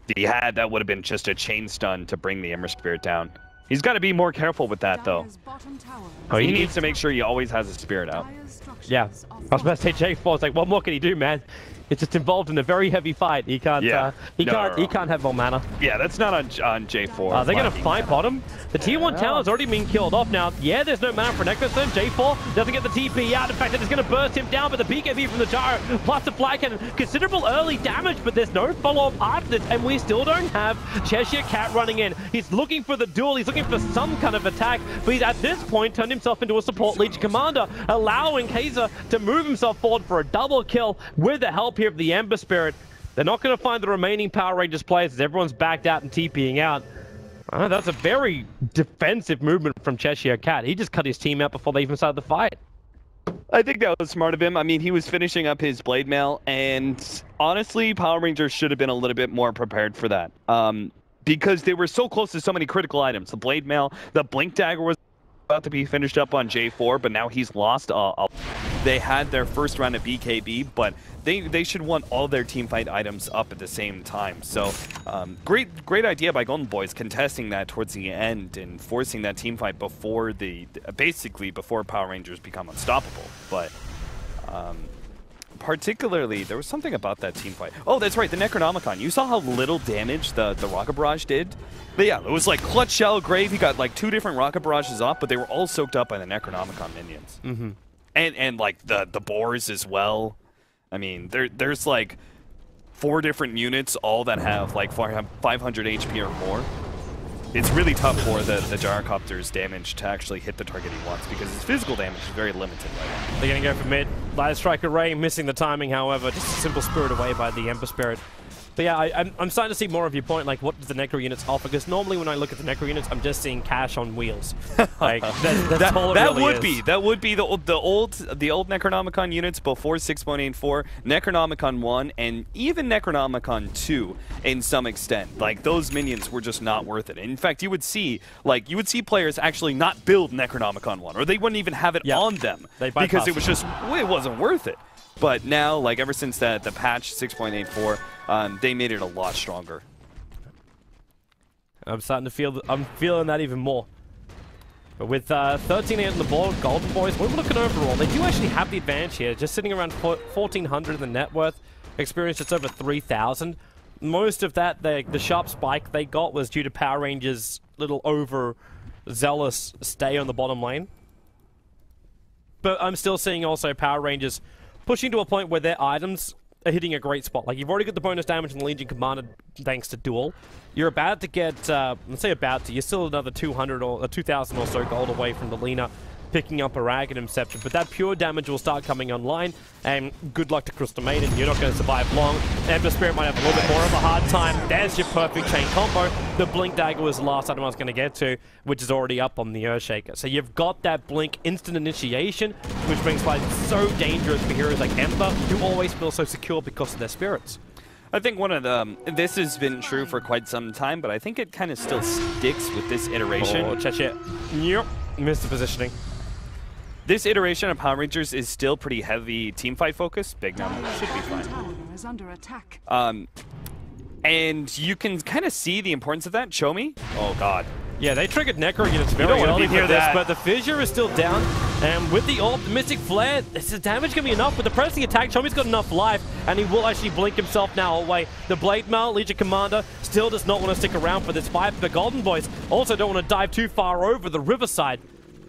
If he had, that would have been just a chain stun to bring the Ember Spirit down. He's got to be more careful with that, though. Oh, he needs to make sure he always has a Spirit out. Yeah, I was about to say J4. It's like, what more can he do, man? It's just involved in a very heavy fight. He can't. He can't have more mana. Yeah, that's not on J4. They're gonna fight bottom. The tier 1 tower's already been killed off now. Yeah, there's no mana for an Echo Slam. J4 doesn't get the TP out. In fact, it is gonna burst him down. But the BKB from the Gyro plus the flag cannon, considerable early damage. But there's no follow-up after this, and we still don't have Cheshire Cat running in. He's looking for the duel. He's looking for some kind of attack. But he's at this point turned himself into a support Legion Commander, allowing Kaiser to move himself forward for a double kill with the help here of the Ember Spirit. They're not going to find the remaining Power Rangers players as everyone's backed out and TPing out. That's a very defensive movement from Cheshire Cat. He just cut his team out before they even started the fight. I think that was smart of him. I mean, he was finishing up his Blade Mail, and honestly, Power Rangers should have been a little bit more prepared for that. Because they were so close to so many critical items. The Blade Mail, the Blink Dagger was about to be finished up on J4, but now he's lost. They had their first round of BKB, but they should want all their teamfight items up at the same time. So great idea by Golden Boys, contesting that towards the end and forcing that teamfight before basically before Power Rangers become unstoppable. But particularly, there was something about that teamfight. Oh, that's right, the Necronomicon. You saw how little damage the Rocket Barrage did? But yeah, it was like Clutch Shell Grave. He got like 2 different Rocket Barrages off, but they were all soaked up by the Necronomicon minions. And like the boars as well. I mean, there's like 4 different units, all that have like 500 HP or more. It's really tough for the Gyrocopter's damage to actually hit the target he wants, because his physical damage is very limited right now. They're going to go for mid. Light Strike Array missing the timing, however. Just a simple Spirit away by the Ember Spirit. But yeah, I'm starting to see more of your point, like what does the Necro units offer? Because normally when I look at the Necro units, I'm just seeing cash on wheels. Like that's all it really is. That would be the old Necronomicon units before 6.84, Necronomicon 1, and even Necronomicon 2 in some extent. Like those minions were just not worth it. In fact, you would see players actually not build Necronomicon 1, or they wouldn't even have it on them because it wasn't worth it. But now, like ever since the patch 6.84, they made it a lot stronger. I'm feeling that even more. But with 13-8 on the board, Golden Boys, we're looking overall. They do actually have the advantage here, just sitting around 1,400 in the net worth. Experience just over 3,000. Most of that, the sharp spike they got was due to Power Rangers' little overzealous stay on the bottom lane. But I'm still seeing also Power Rangers pushing to a point where their items are hitting a great spot. Like, you've already got the bonus damage in the Legion Commander thanks to Duel. You're about to get, let's say you're still another 200 or 2,000 or so gold away from the Lena picking up a ARCADE Inception, but that pure damage will start coming online, and good luck to Crystal Maiden. You're not going to survive long. Ember Spirit might have a little bit more of a hard time. There's your perfect chain combo. The Blink Dagger was the last item I was going to get to, which is already up on the Earthshaker. So you've got that Blink instant initiation, which makes life so dangerous for heroes like Ember, who always feel so secure because of their spirits. I think this has been true for quite some time, but I think it kind of still sticks with this iteration. Oh, Cheshire. Yep. Missed the positioning. This iteration of Power Rangers is still pretty heavy teamfight focused. Big Num should be fine. And you can kind of see the importance of that. Show me. Oh God. Yeah, they triggered Necro units very early for this, but the Fissure is still down. And with the Optimistic Flare, is the damage going to be enough? With the pressing attack, Chomi's got enough life, and he will actually blink himself now away. The Blade Mail, Legion Commander, still does not want to stick around for this fight, but the Golden Boys also don't want to dive too far over the riverside.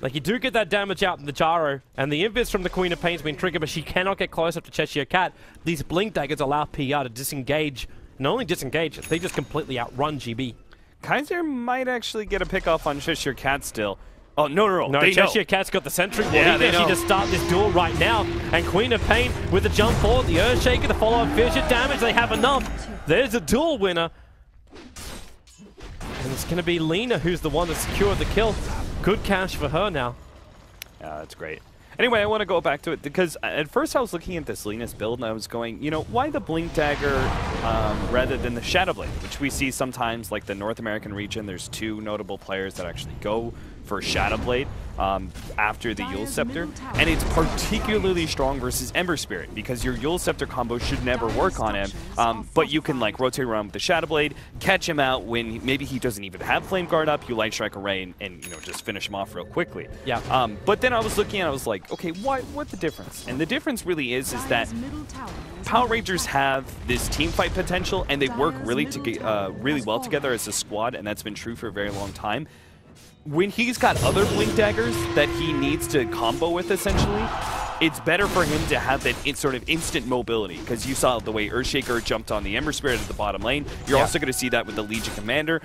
Like, you do get that damage out in the Gyro, and the invis from the Queen of Pain's been triggered, but she cannot get close up to Cheshire Cat. These Blink Daggers allow PR to disengage. Not only disengage, they just completely outrun GB. Kaiser might actually get a pick off on Cheshire Cat still. Oh, no, no, Cheshire Cat's got the sentry. Yeah, they actually just start this duel right now. And Queen of Pain with the jump forward, the Earthshaker, the follow-up Fissure damage, they have enough. There's a duel winner. And it's going to be Lena who's the one that secured the kill. Good cash for her now. Yeah, that's great. Anyway, I want to go back to it because at first I was looking at this Lena's build and I was going, you know, why the Blink Dagger rather than the Shadow Blade, which we see sometimes, like the North American region, there's 2 notable players that actually go for Shadow Blade after the Yule Scepter, and it's particularly strong versus Ember Spirit because your Yule Scepter combo should never work on him, but you can like rotate around with the Shadow Blade, catch him out when maybe he doesn't even have Flame Guard up, you Light Strike Array and you know, just finish him off real quickly. Yeah. But then I was looking and I was like, okay, what's the difference? And the difference really is that Power Rangers have this team fight potential and they work really well together as a squad, and that's been true for a very long time. When he's got other Blink Daggers that he needs to combo with, essentially, it's better for him to have that sort of instant mobility, because you saw the way Earthshaker jumped on the Ember Spirit at the bottom lane. You're also going to see that with the Legion Commander.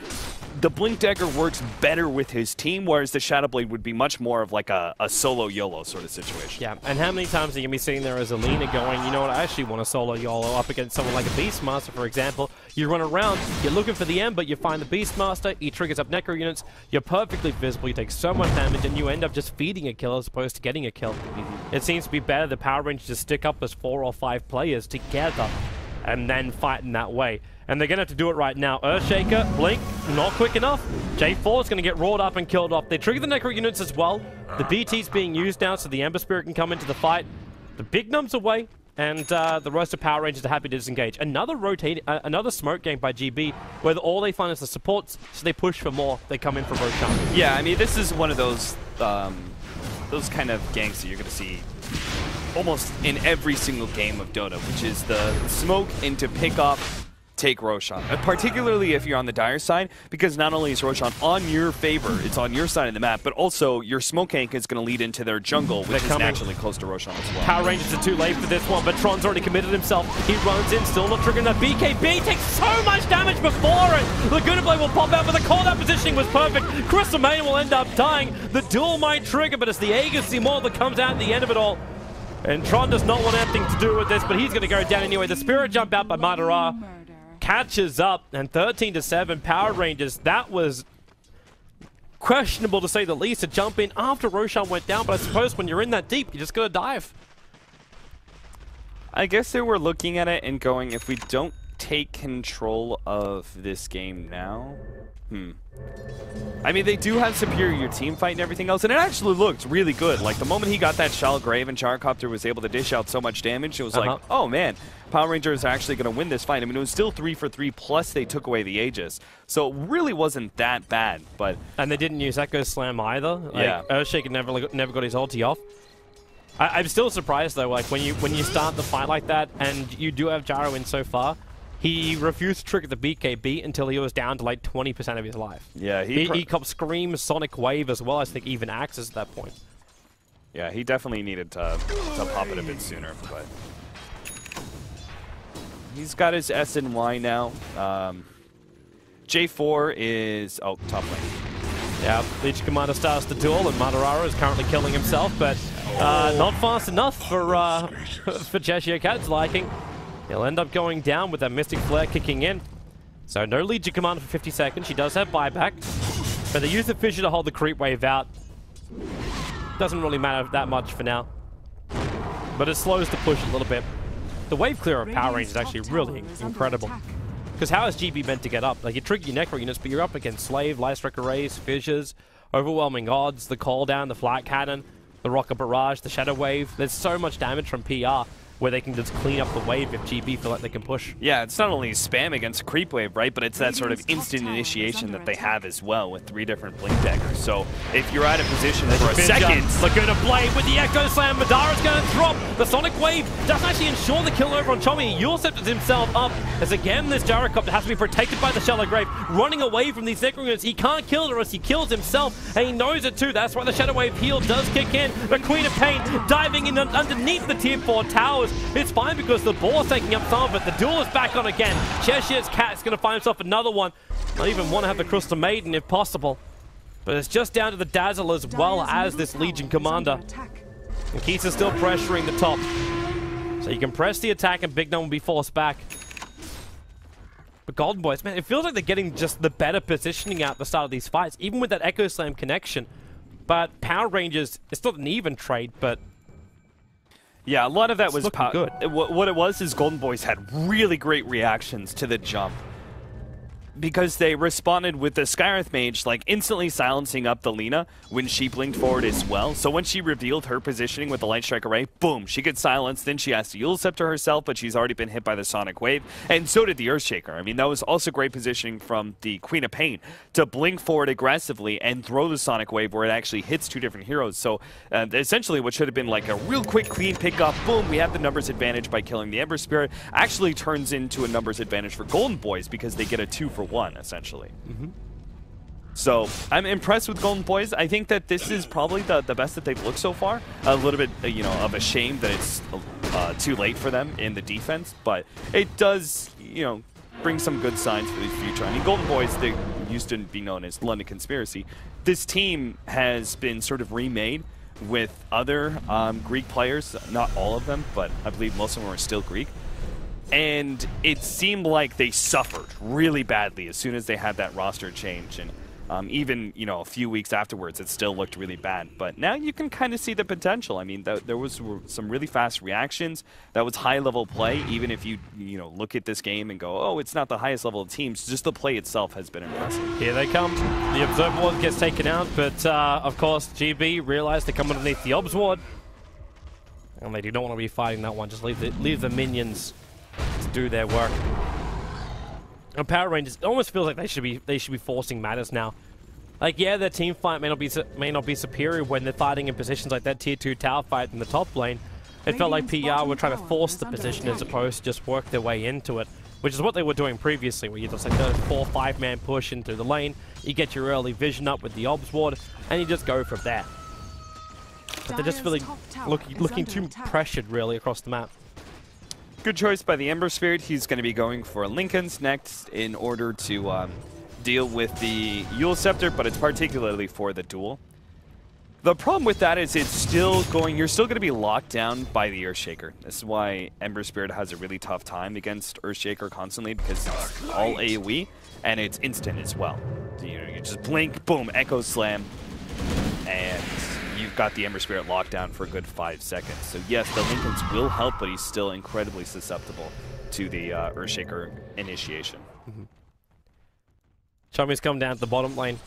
The Blink Dagger works better with his team, whereas the Shadow Blade would be much more of like a solo YOLO sort of situation. Yeah, and how many times are you going to be sitting there as Alina going, you know what, I actually want to solo YOLO up against someone like a Beastmaster, for example. You run around, you're looking for the Ember, you find the Beastmaster, he triggers up Necro units, you're perfectly visible, you take so much damage, and you end up just feeding a kill as opposed to getting a kill. It seems to be better the Power Rangers to stick up as 4 or 5 players together and then fight in that way. And they're going to have to do it right now. Earthshaker, Blink, not quick enough. J4 is going to get roared up and killed off. They trigger the Necro units as well. The BT's being used now, so the Ember Spirit can come into the fight. The Big Num's away, and the rest of Power Rangers are happy to disengage. Another smoke game by GB, where all they find is the supports, so they push for more. They come in for Roshan. Yeah, I mean, this is one of those kind of gangs that you're going to see almost in every single game of Dota, which is the smoke into pick off, take Roshan. Particularly if you're on the Dire side, because not only is Roshan on your favor, it's on your side of the map, but also your smoke gank is going to lead into their jungle, which is naturally close to Roshan as well. Power Rangers are too late for this one, but Tron's already committed himself. He runs in, still not triggering that BKB, takes so much damage before it. Laguna Blade will pop out, but the call-out positioning was perfect. Crystal Main will end up dying. The duel might trigger, but it's the Aegis Seymour that comes out at the end of it all. And Tron does not want anything to do with this, but he's going to go down anyway. The Spirit Jump out by Madara catches up, and 13-7 Power Rangers. That was questionable to say the least, to jump in after Roshan went down, but I suppose when you're in that deep, you just got to dive. I guess they were looking at it and going, if we don't take control of this game now, I mean, they do have superior team fight and everything else, and it actually looked really good. Like, the moment he got that Shell Grave and Charcopter was able to dish out so much damage, it was like, oh man, Power Rangers are actually going to win this fight. I mean, it was still 3 for 3, plus they took away the Aegis. So it really wasn't that bad, but... And they didn't use Echo Slam either. Like, Earthshaker never got his ulti off. I'm still surprised, though, like, when you start the fight like that, and you do have Gyro in so far, he refused to trigger the BKB until he was down to like 20% of his life. Yeah, he copped Scream, Sonic Wave as well. I think even Axis at that point. Yeah, he definitely needed to pop it a bit sooner, but he's got his S and Y now. J4 is top lane. Yeah, Legion Commander starts the duel, and Madarara is currently killing himself, but not fast enough for Cheshire Cat's liking. He'll end up going down with that Mystic Flare kicking in. So no Legion Commander for 50 seconds. She does have buyback. But they use the Fissure to hold the creep wave out. Doesn't really matter that much for now. But it slows the push a little bit. The wave clear of Power Rangers is actually really incredible. Because how is GB meant to get up? Like, you trigger your Necro units, but you're up against Slave, Light Strike Arrays, Fissures, overwhelming odds, the call down, the flat cannon. The rocket barrage, the shadow wave. There's so much damage from PR where they can just clean up the wave if GB feel like they can push. Yeah, it's not only spam against creep wave, right, but it's that sort of instant initiation that they have as well with 3 different blink daggers. So if you're out of position for a second, Laguna Blade with the Echo Slam. Madara's going to drop. The Sonic Wave doesn't actually ensure the kill over on Chomi. Yulseptors himself up as again this Gyrocopter has to be protected by the Shallow Grave, running away from these Necro units. He can't kill it or else he kills himself, and he knows it too. That's why the Shadow Wave heal does kick in. The Queen of Pain diving in underneath the tier 4 towers. It's fine because the ball's taking up some of it. The duel is back on again. Cheshire's Cat's going to find himself another one. Not even want to have the Crystal Maiden if possible. But it's just down to the Dazzle as well as this Legion Commander. And Keith is still pressuring the top. So you can press the attack and Big Gnome will be forced back. But Golden Boys, man, it feels like they're getting just the better positioning at the start of these fights, even with that Echo Slam connection. But Power Rangers, it's not an even trade, but yeah, a lot of that was good. What it was is Golden Boys had really great reactions to the jump. Because they responded with the Skyreth Mage, like, instantly silencing up the Lina when she blinked forward as well. So when she revealed her positioning with the Light Strike Array, boom, she gets silenced. Then she has to Yulscepter herself, but she's already been hit by the Sonic Wave. And so did the Earthshaker. I mean, that was also great positioning from the Queen of Pain to blink forward aggressively and throw the Sonic Wave where it actually hits 2 different heroes. So essentially what should have been like a real quick, clean pickup, boom, we have the numbers advantage by killing the Ember Spirit, actually turns into a numbers advantage for Golden Boys because they get a 2-for-1, essentially. So I'm impressed with Golden Boys. I think that this is probably the best that they've looked so far. A little bit, you know, of a shame that it's too late for them in the defense, but it does, you know, bring some good signs for the future. I mean, Golden Boys, they used to be known as London Conspiracy. This team has been sort of remade with other Greek players, not all of them, but I believe most of them are still Greek. And it seemed like they suffered really badly as soon as they had that roster change. And even, you know, a few weeks afterwards, it still looked really bad. But now you can kind of see the potential. I mean, there was some really fast reactions. That was high-level play, even if you know, look at this game and go, oh, it's not the highest level of teams. Just the play itself has been impressive. Here they come. The Observer Ward gets taken out, but of course, GB realized they come underneath the Obs Ward. And they do not want to be fighting that one. Just leave the minions to do their work. And Power Rangers, it almost feels like they should be forcing matters now. Like, yeah, their team fight may not be superior when they're fighting in positions like that tier 2 tower fight in the top lane. It felt like PR were trying to force the position as opposed to just work their way into it, which is what they were doing previously, where you just like a 4-5-man push into the lane, you get your early vision up with the Obs Ward, and you just go from there. But they're just really looking too pressured, really, across the map. Good choice by the Ember Spirit. He's going to be going for Lincoln's next in order to deal with the Yule Scepter, but it's particularly for the duel. The problem with that is it's still going, you're still going to be locked down by the Earthshaker. This is why Ember Spirit has a really tough time against Earthshaker constantly, because it's all AoE and it's instant as well. You know, you just blink, boom, Echo Slam, and you've got the Ember Spirit locked down for a good 5 seconds. So yes, the Lincolns will help, but he's still incredibly susceptible to the Earthshaker initiation. Chomi's come down to the bottom lane.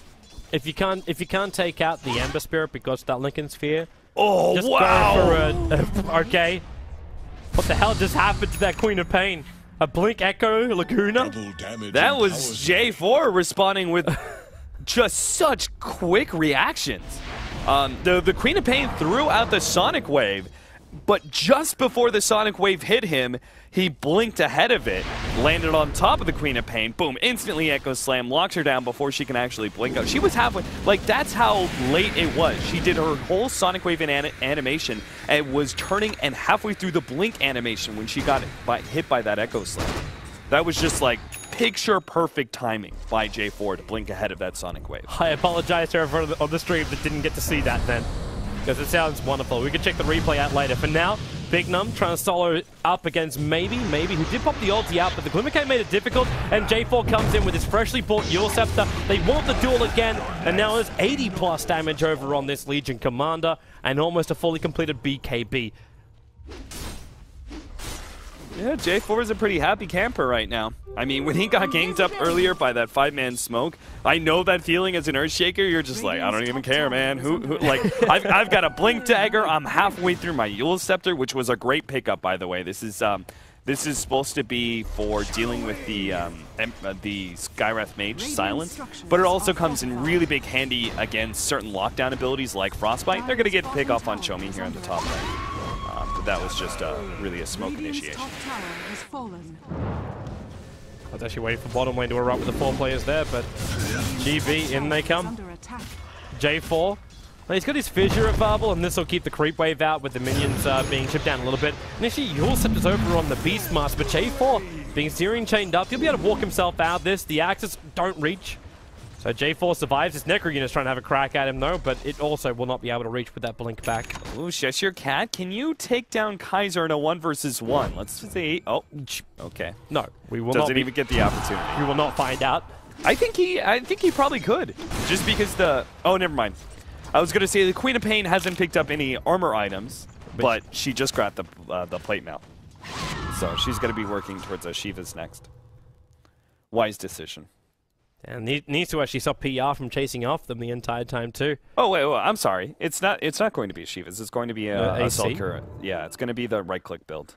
If you can't take out the Ember Spirit because of that Lincoln Sphere, just go for a Arcade. What the hell just happened to that Queen of Pain? A Blink Echo Laguna? That was J4 responding with just such quick reactions. The Queen of Pain threw out the Sonic Wave, but just before the Sonic Wave hit him, he blinked ahead of it, landed on top of the Queen of Pain, boom, instantly Echo Slam, locks her down before she can actually blink out. She was halfway, like, that's how late it was. She did her whole Sonic Wave animation and was turning and halfway through the blink animation when she got hit by that Echo Slam. That was just like picture perfect timing by J4 to blink ahead of that Sonic Wave. I apologize to everyone on the stream that didn't get to see that then, because it sounds wonderful. We can check the replay out later. For now, Big Num trying to solo up against Maybe, who did pop the ulti out, but the Glimmercade made it difficult, and J4 comes in with his freshly bought Yule Scepter. They want the duel again, and now there's 80+ damage over on this Legion Commander, and almost a fully completed BKB. Yeah, J4 is a pretty happy camper right now. I mean, when he got ganked up earlier by that 5-man smoke, I know that feeling as an Earthshaker. You're just like, I don't even care, man. Who like, I've got a Blink Dagger. I'm halfway through my Yule Scepter, which was a great pickup, by the way. This is supposed to be for dealing with the Skywrath Mage Silence, but it also comes in really big handy against certain lockdown abilities like Frostbite. They're going to get pick off on Chomi here on the top right. But that was just really a smoke initiation. I was actually waiting for bottom lane to erupt with the 4 players there, but GB, in they come. J4. Well, he's got his Fissure available, and this will keep the creep wave out with the minions being chipped down a little bit. Initially, Yule Scepter's over on the Beastmaster, but J4 being Searing chained up, he'll be able to walk himself out this. The axes don't reach. So J4 survives. His Necro unit's trying to have a crack at him, though, but it also will not be able to reach with that blink back. Ooh, Cheshire Cat, can you take down Kaiser in a 1 versus 1? Let's say, oh, okay. No, we will Doesn't even get the opportunity. We will not find out. I think he probably could, just because oh, never mind. I was gonna say the Queen of Pain hasn't picked up any armor items, but she just got the plate mail, so she's gonna be working towards Shiva's next. Wise decision. And needs to actually stop PR from chasing off them the entire time too. Oh wait, I'm sorry. It's not going to be a Shiva's. It's going to be a Sulker. Yeah, it's going to be the right-click build.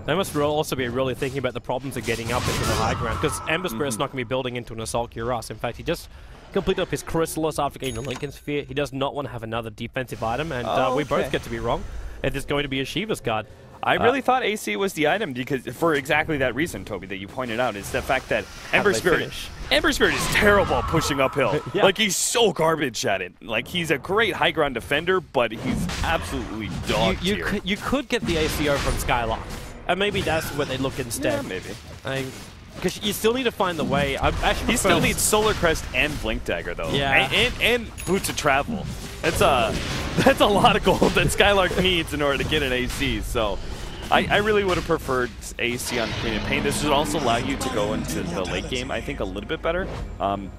They must also be really thinking about the problems of getting up into the high ground, because Ember Spirit's not going to be building into an Assault Cuirass. In fact, he just completed up his Chrysalis after getting the Lincoln Sphere. He does not want to have another defensive item, and we both get to be wrong. It is going to be a Shiva's guard. I really thought AC was the item because for exactly that reason, Toby, that you pointed out, is the fact that Ember Spirit is terrible at pushing uphill. Yeah. Like, he's so garbage at it. Like, he's a great high ground defender, but he's absolutely dog tier. You could get the ACO from Skylark, and maybe that's what they look instead. Yeah, maybe. Because you still need to find the way. He still needs Solar Crest and Blink Dagger, though. Yeah. And Boots of Travel. That's a lot of gold that Skylark needs in order to get an AC, so I really would have preferred AC on Queen of Pain. This would also allow you to go into the late game, I think, a little bit better,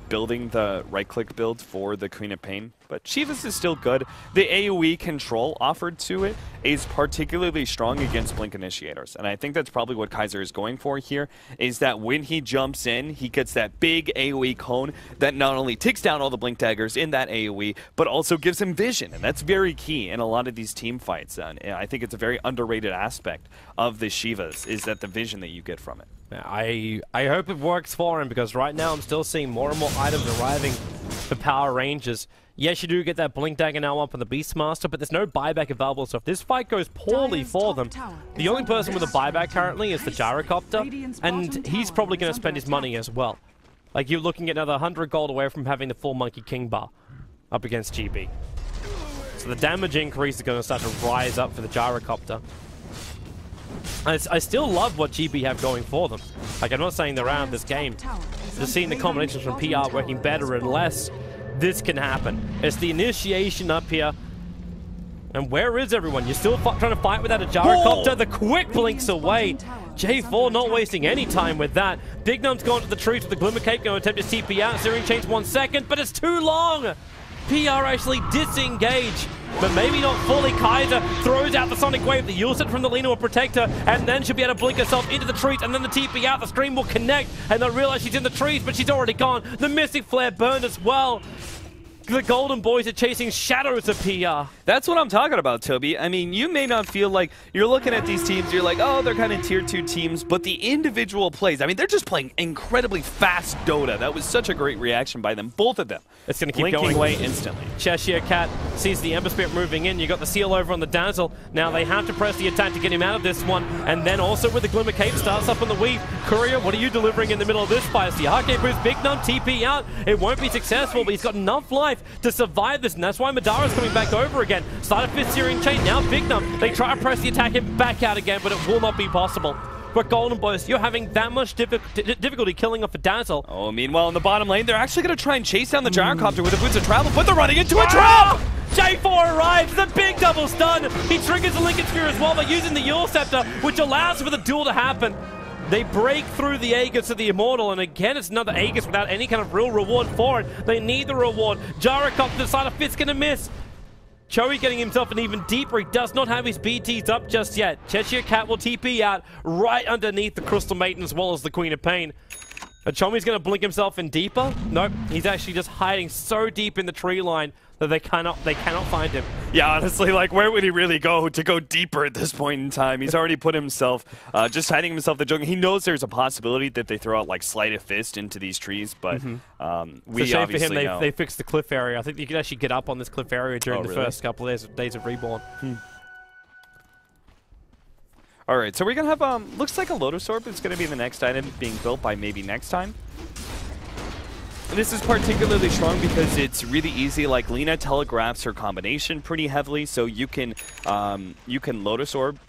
building the right-click build for the Queen of Pain. But Shiva's is still good. The AoE control offered to it is particularly strong against Blink Initiators. And I think that's probably what Kaiser is going for here, is that when he jumps in, he gets that big AoE cone that not only takes down all the Blink Daggers in that AoE, but also gives him vision. And that's very key in a lot of these team fights. And I think it's a very underrated aspect of the Shivas, is that the vision that you get from it. I hope it works for him, because right now I'm still seeing more and more items arriving for Power Rangers. Yes, you do get that Blink Dagger now up on the Beastmaster, but there's no buyback available, so if this fight goes poorly for them, the only person with a buyback currently is the Gyrocopter, and he's probably going to spend his money as well. Like, you're looking at another 100 gold away from having the full Monkey King bar up against GB. So the damage increase is going to start to rise up for the Gyrocopter. I still love what GB have going for them. Like, I'm not saying they're out of this game. Just seeing the combinations from PR working better and less, this can happen. It's the initiation up here. And where is everyone? You're still trying to fight without a Gyrocopter. The quick blinks away. J4 not wasting any time with that. Big Num's gone to the trees with the Glimmer Cape, going to attempt his TP out. Searing Chain's 1 second, but it's too long. PR actually disengage, but maybe not fully. Kaiser throws out the Sonic Wave. The Yule Set from the Lina will protect her, and then she'll be able to blink herself into the trees, and then the TP out. The Scream will connect, and they'll realize she's in the trees, but she's already gone. The Mystic Flare burned as well. The Golden Boys are chasing shadows of PR. That's what I'm talking about, Toby. I mean, you may not feel like you're looking at these teams, you're like, oh, they're kind of tier 2 teams, but the individual plays, I mean, they're just playing incredibly fast Dota. That was such a great reaction by them, both of them. It's going to keep blinking going away instantly. Cheshire Cat sees the Ember Spirit moving in. You got the seal over on the Dazzle. Now they have to press the attack to get him out of this one. And then also with the Glimmer Cape starts up on the Weave. Courier, what are you delivering in the middle of this fight? It's the Arcade boost. Big Num TP out. It won't be successful, but he's got enough life to survive this, and that's why Madara's coming back over again. Started Fist Searing Chain, now Big Num. They try to press the attack and back out again, but it will not be possible. But Golden Boys, you're having that much difficulty killing off a Dazzle. Oh, meanwhile, in the bottom lane, they're actually going to try and chase down the Gyrocopter with the Boots of Travel, but they're running into a trap! J4 arrives, the big double stun. He triggers the Lincoln Sphere as well by using the Yule Scepter, which allows for the duel to happen. They break through the Aegis of the Immortal, and again, it's another Aegis without any kind of real reward for it. They need the reward. Gyrocopter, the side of Fist's gonna miss. Choey getting himself an even deeper. He does not have his BTs up just yet. Cheshire Cat will TP out right underneath the Crystal Maiden as well as the Queen of Pain. But Chomi's going to blink himself in deeper. Nope, he's actually just hiding so deep in the tree line that they cannot find him. Yeah, honestly, like, where would he really go to go deeper at this point in time? He's already put himself, just hiding himself the jungle. He knows there's a possibility that they throw out, like, Sleight of Fist into these trees, but we it's a shame obviously for him know. they fixed the cliff area. I think you could actually get up on this cliff area during the really? first couple of days of Reborn. All right, so we're going to have, looks like a Lotus Orb is going to be the next item being built by maybe next time. And this is particularly strong because it's really easy. Like, Lina telegraphs her combination pretty heavily, so you can Lotus Orb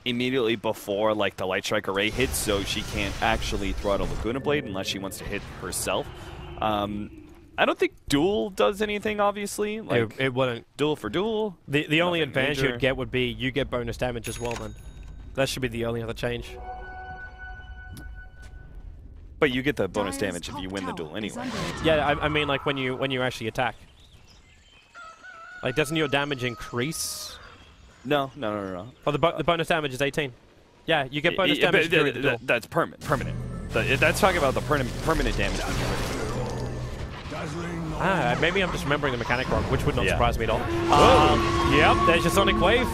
immediately before, like, the Light Strike Array hits, so she can't actually throw out a Laguna Blade unless she wants to hit herself. I don't think Duel does anything, obviously. Like, It wouldn't. Duel for Duel. The only advantage major. you'd get would be you get bonus damage as well then. That should be the only other change. But you get the bonus damage if you win the duel anyway. Yeah, I mean like when you actually attack. Like, doesn't your damage increase? No. Oh, the bonus damage is 18. Yeah, you get bonus damage during the duel. That's permanent. That's talking about the permanent damage. Maybe I'm just remembering the mechanic wrong, which would not Yeah. surprise me at all. Yep, there's your Sonic Wave.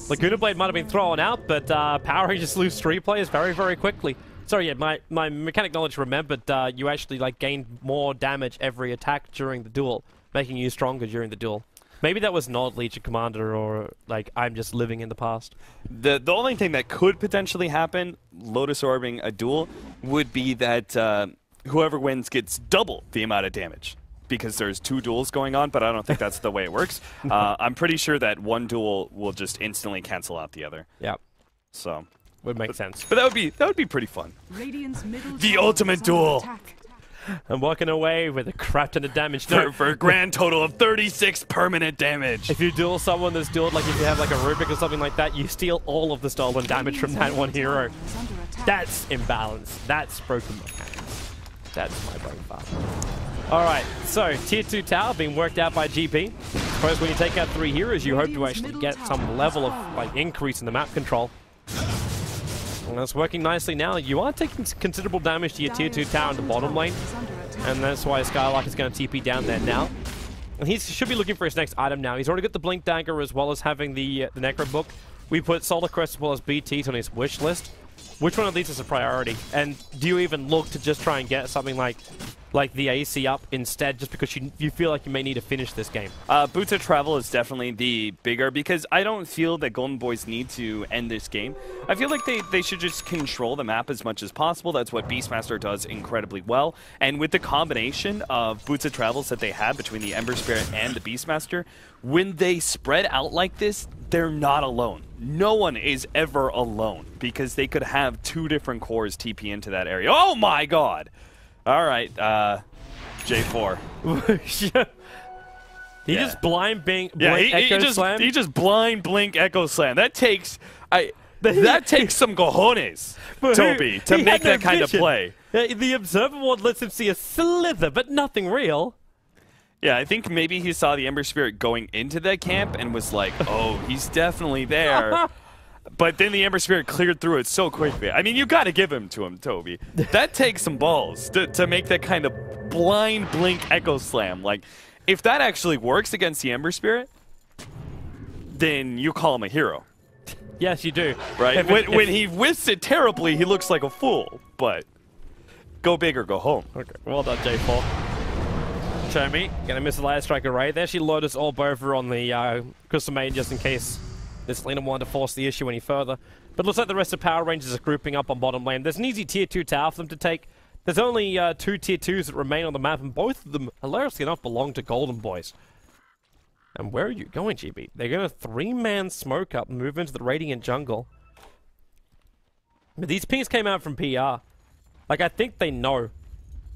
Laguna Blade might have been thrown out, but Power Rangers lose 3 players very, very quickly. Sorry, yeah, my mechanic knowledge remembered you actually like gained more damage every attack during the duel, making you stronger during the duel. Maybe that was not Legion Commander, or like I'm just living in the past. The only thing that could potentially happen, Lotus Orbing a duel, would be that whoever wins gets double the amount of damage. Because there's 2 duels going on, but I don't think that's the way it works. I'm pretty sure that one duel will just instantly cancel out the other. Yeah, So would make sense. But that would be pretty fun. The ultimate duel I'm walking away with a crap ton of damage. for a grand total of 36 permanent damage. If you duel someone that's dueled, like if you have like a Rubik or something like that, you steal all of the stolen damage from that one hero. That's imbalance. That's broken mechanics. That's my brain fart. Alright, so Tier 2 tower being worked out by GP. I suppose when you take out 3 heroes, you hope to actually get some level of like increase in the map control. And that's working nicely now. You are taking considerable damage to your Tier 2 tower in the bottom lane. And that's why Skylark is going to TP down there now. And he should be looking for his next item now. He's already got the Blink Dagger as well as having the Necro Book. We put Solar Crest as well as BTs on his wish list. Which one of these is a priority? And do you even look to just try and get something like the AC up instead, just because you feel like you may need to finish this game? bo2 Travel is definitely the bigger, because I don't feel that Golden Boys need to end this game. I feel like they should just control the map as much as possible. That's what Beastmaster does incredibly well. And with the combination of bo2 Travels that they have between the Ember Spirit and the Beastmaster, when they spread out like this, they're not alone. No one is ever alone, because they could have 2 different cores TP into that area. Oh my god! All right, J4. He just blind blink Slam? He just blind blink Echo Slam. That takes that takes some cojones, Toby, to make that kind of play. The Observer Ward lets him see a slither, but nothing real. Yeah, I think maybe he saw the Ember Spirit going into that camp and was like, oh, he's definitely there. But then the Ember Spirit cleared through it so quickly. I mean, you got to give him to him, Toby. That takes some balls to make that kind of blind blink Echo Slam. Like, if that actually works against the Ember Spirit, then you call him a hero. Yes, you do. Right? When he whiffs it terribly, he looks like a fool. But go big or go home. Okay, well done, J4. Show me. Gonna miss the Light Strike Array. They actually load us all over on the Crystal Maiden just in case this Lina wanted to force the issue any further. But looks like the rest of Power Rangers are grouping up on bottom lane. There's an easy Tier 2 tower for them to take. There's only 2 Tier 2s that remain on the map, and both of them, hilariously enough, belong to Golden Boys. And where are you going, GB? They're going to 3-man smoke up and move into the Radiant Jungle. But these pings came out from PR. Like, I think they know.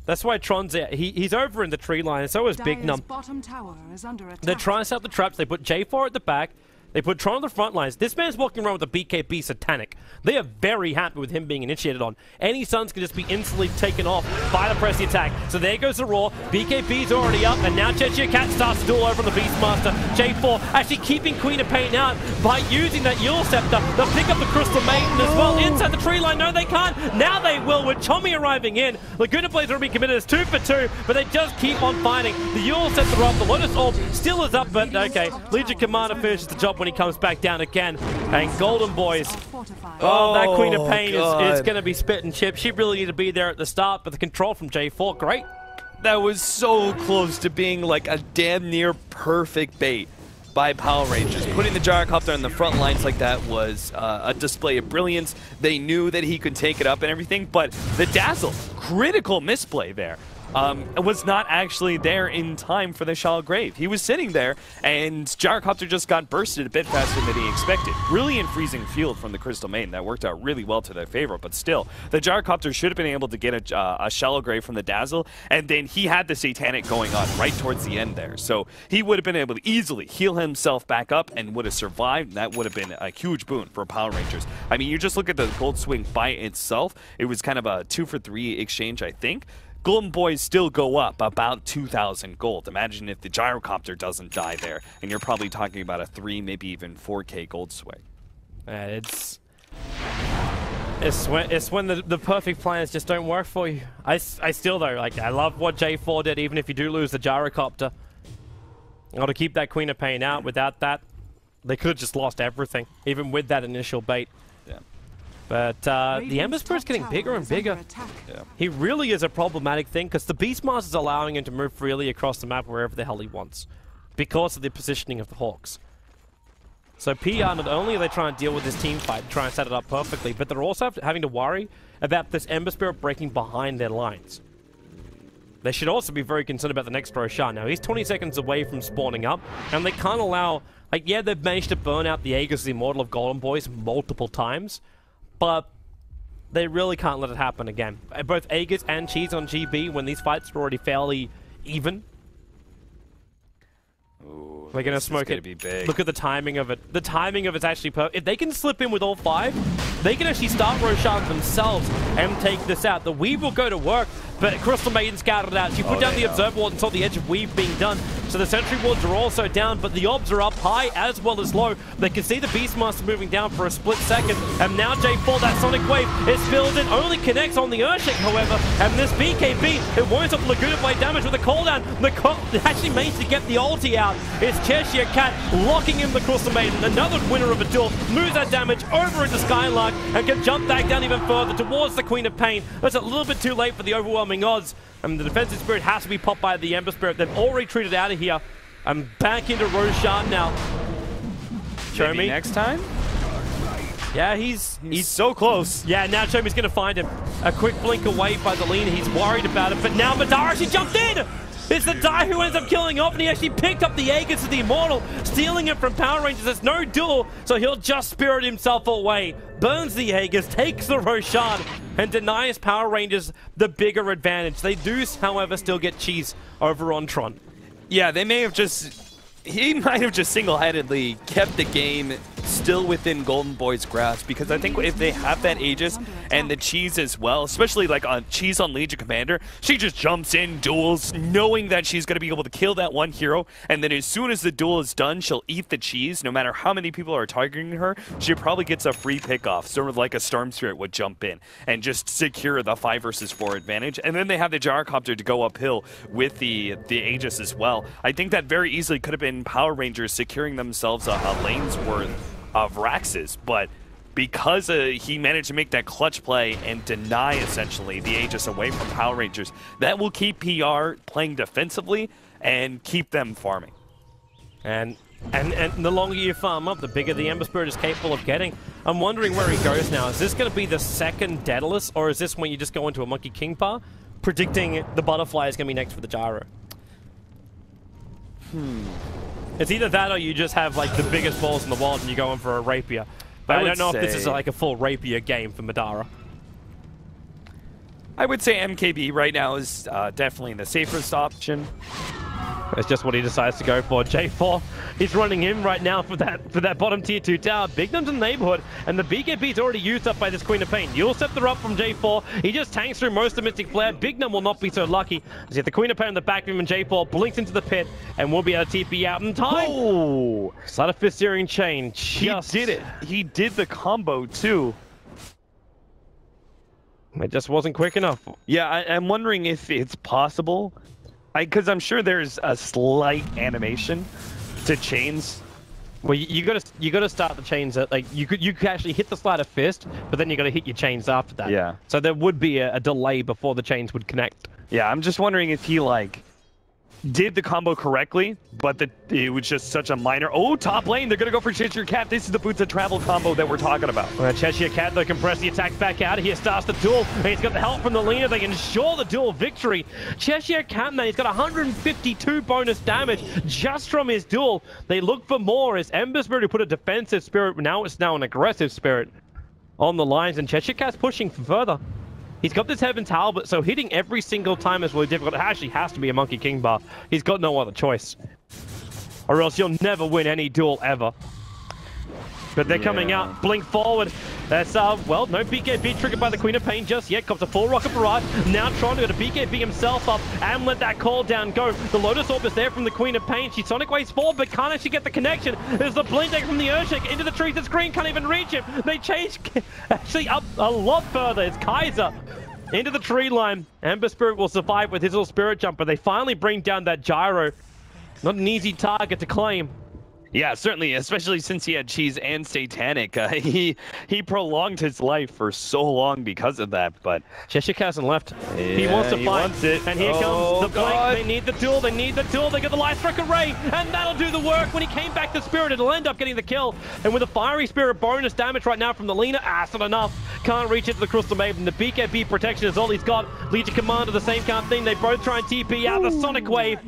That's why Tron's out. He's over in the tree line, and so is Big Num. Bottom tower is under attack. They're trying to set up the traps. They put J4 at the back. They put Tron on the front lines. This man's walking around with a BKB Satanic. They are very happy with him being initiated on. Any Suns can just be instantly taken off by the press the attack. So there goes the Roar. BKB's already up, and now Cheshire Cat starts to duel over on the Beastmaster. J4 actually keeping Queen of Pain out by using that Yule Scepter. They'll pick up the Crystal Maiden as well inside the tree line. No, they can't. Now they will with Tommy arriving in. Laguna Blaze already committed as 2 for 2, but they just keep on fighting. The Yule Scepter up. The Lotus Orb still is up, but okay. Legion Commander finishes the job when he comes back down again. And Golden Boys, that Queen of Pain is going to be spit and chip. She really needed to be there at the start, but the control from J4, great. That was so close to being like a damn near perfect bait by Power Rangers. Putting the Gyrocopter on the front lines like that was a display of brilliance. They knew that he could take it up and everything, but the Dazzle, critical misplay there. Was not actually there in time for the Shallow Grave. He was sitting there, and Gyrocopter just got bursted a bit faster than he expected. Really in freezing field from the Crystal Maiden. That worked out really well to their favor, but still, the Gyrocopter should have been able to get a Shallow Grave from the Dazzle, and then he had the Satanic going on right towards the end there. So he would have been able to easily heal himself back up and would have survived, and that would have been a huge boon for Power Rangers. I mean, you just look at the Gold Swing by itself, it was kind of a 2 for 3 exchange, I think. Golden Boys still go up about 2,000 gold. Imagine if the Gyrocopter doesn't die there, and you're probably talking about a 3, maybe even 4K gold swing. It's when the perfect plans just don't work for you. I still though, like, I love what J4 did, even if you do lose the Gyrocopter. Got to keep that Queen of Pain out. Without that, they could have just lost everything, even with that initial bait. Yeah. But the Ember Spirit's getting bigger and bigger. Yeah. He really is a problematic thing because the Beastmaster's allowing him to move freely across the map wherever the hell he wants because of the positioning of the Hawks. So PR, not only are they trying to deal with this team fight, try and set it up perfectly, but they're also having to worry about this Ember Spirit breaking behind their lines. They should also be very concerned about the next Roshan. Now, he's 20 seconds away from spawning up, and they can't allow... Like, yeah, they've managed to burn out the Aegis, the Immortal of Golden Boys, multiple times, but they really can't let it happen again. Both Aegis and Cheese on GB, when these fights were already fairly even, ooh, they're going to smoke it. Be big. Look at the timing of it. The timing of it's actually perfect. If they can slip in with all 5, they can actually start Roshan themselves and take this out. The Weave will go to work, but Crystal Maiden scouted out. She put down the Observer Ward and saw the edge of Weave being done. So the Sentry Wards are also down, but the Obs are up high as well as low. They can see the Beastmaster moving down for a split second. And now J4, that Sonic Wave, is filled in. Only connects on the Urshik, however. And this BKB, it winds up Laguna Blade damage with a cooldown. Actually managed to get the ulti out. It's Cheshire Cat locking in the Crystal Maiden. Another winner of a duel. Moves that damage over into Skylark and can jump back down even further towards the Queen of Pain. That's a little bit too late for the overwhelming odds. And the Defensive Spirit has to be popped by the Ember Spirit. They've all retreated out of here. I'm back into Roshan now. Show me next time? Yeah, he's so close. Yeah, now Show Me's going to find him. A quick blink away by the lean. He's worried about it, but now Madara actually jumped in! It's the Die who ends up killing off, and he actually picked up the Aegis of the Immortal, stealing it from Power Rangers. There's no duel, so he'll just spirit himself away. Burns the Aegis, takes the Roshan, and denies Power Rangers the bigger advantage. They do, however, still get Cheese over on Tron. Yeah, they may have just... He might have just single-handedly kept the game still within Golden Boy's grasp, because I think if they have that Aegis and the Cheese as well, especially like on Cheese on Legion Commander, she just jumps in, duels, knowing that she's going to be able to kill that one hero, and then as soon as the duel is done, she'll eat the Cheese. No matter how many people are targeting her, she probably gets a free pick-off, sort of like a Storm Spirit would jump in and just secure the 5 versus 4 advantage. And then they have the Gyrocopter to go uphill with the Aegis as well. I think that very easily could have been Power Rangers securing themselves a lane's worth of Raxes, but because he managed to make that clutch play and deny essentially the Aegis away from Power Rangers, that will keep PR playing defensively and keep them farming. And the longer you farm up, the bigger the Ember Spirit is capable of getting. I'm wondering where he goes now. Is this going to be the second Daedalus, or is this when you just go into a Monkey King Paw, predicting the Butterfly is going to be next for the Gyro? It's either that or you just have like the biggest balls in the world and you go in for a Rapier. But I don't know if this is like a full Rapier game for Madara. I would say MKB right now is definitely the safest option. That's just what he decides to go for. J4, he's running in right now for that bottom tier 2 tower. Bignum's in the neighborhood, and the BKB's already used up by this Queen of Pain. You'll set the up from J4. He just tanks through most of Mystic Flare. Bignum will not be so lucky. As if the Queen of Pain in the back of him, and J4 blinks into the pit, and will be able to TP out in time. Oh! Sleight of Fist Searing Chain. He did it. He did the combo too. It just wasn't quick enough. Yeah, I'm wondering if it's possible. Because I'm sure there's a slight animation to chains. Well, you gotta start the chains at, like, you could actually hit the Sleight of Fist, but then you gotta hit your chains after that. Yeah. So there would be a delay before the chains would connect. Yeah, I'm just wondering if he did the combo correctly, but it was just such a minor. Oh, top lane, they're gonna go for Cheshire Cat. This is the Boots of Travel combo that we're talking about. Cheshire Cat, though, can press the attack back out of here, starts the duel, and he's got the help from the Lina. They can ensure the duel victory. Cheshire Cat, man, he's got 152 bonus damage just from his duel. They look for more as Ember Spirit, who put a defensive spirit, it's now an aggressive spirit on the lines, and Cheshire Cat's pushing for further. He's got this Heaven's Halberd, so hitting every single time is really difficult. It actually has to be a Monkey King bar. He's got no other choice. Or else you'll never win any duel ever. But they're coming out. Blink forward. That's, well, no BKB triggered by the Queen of Pain just yet. Comes a full Rocket Barrage. Now trying to go to BKB himself up and let that call down go. The Lotus Orb is there from the Queen of Pain. She Sonic Waves forward, but can't actually get the connection. There's the Blink Deck from the Earthshake into the trees. The screen can't even reach him. They change actually up a lot further. It's Kaiser into the tree line. Ember Spirit will survive with his little Spirit Jumper. They finally bring down that Gyro. Not an easy target to claim. Yeah, certainly, especially since he had Cheese and Satanic. He prolonged his life for so long because of that, but... Cheshire hasn't left. Yeah, he wants to fight. Wants it. And here comes the Blink. They need the duel. They need the duel. They get the Light Strike Array, and that'll do the work. When he came back to Spirit, it'll end up getting the kill. And with a Fiery Spirit bonus damage right now from the Lina, it's not enough. Can't reach it to the Crystal Maiden. The BKB protection is all he's got. Legion Commander, the same kind of thing. They both try and TP out the Sonic Wave.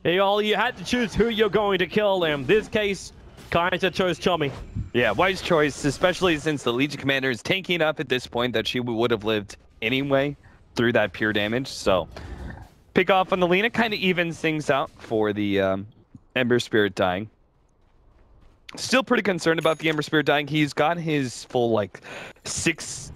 You had to choose who you're going to kill. In this case, Kaiser chose Chummy. Yeah, wise choice, especially since the Legion Commander is tanking up at this point that she would have lived anyway through that pure damage. So, pick off on the Lina kind of evens things out for the Ember Spirit dying. Still pretty concerned about the Ember Spirit dying. He's got his full, six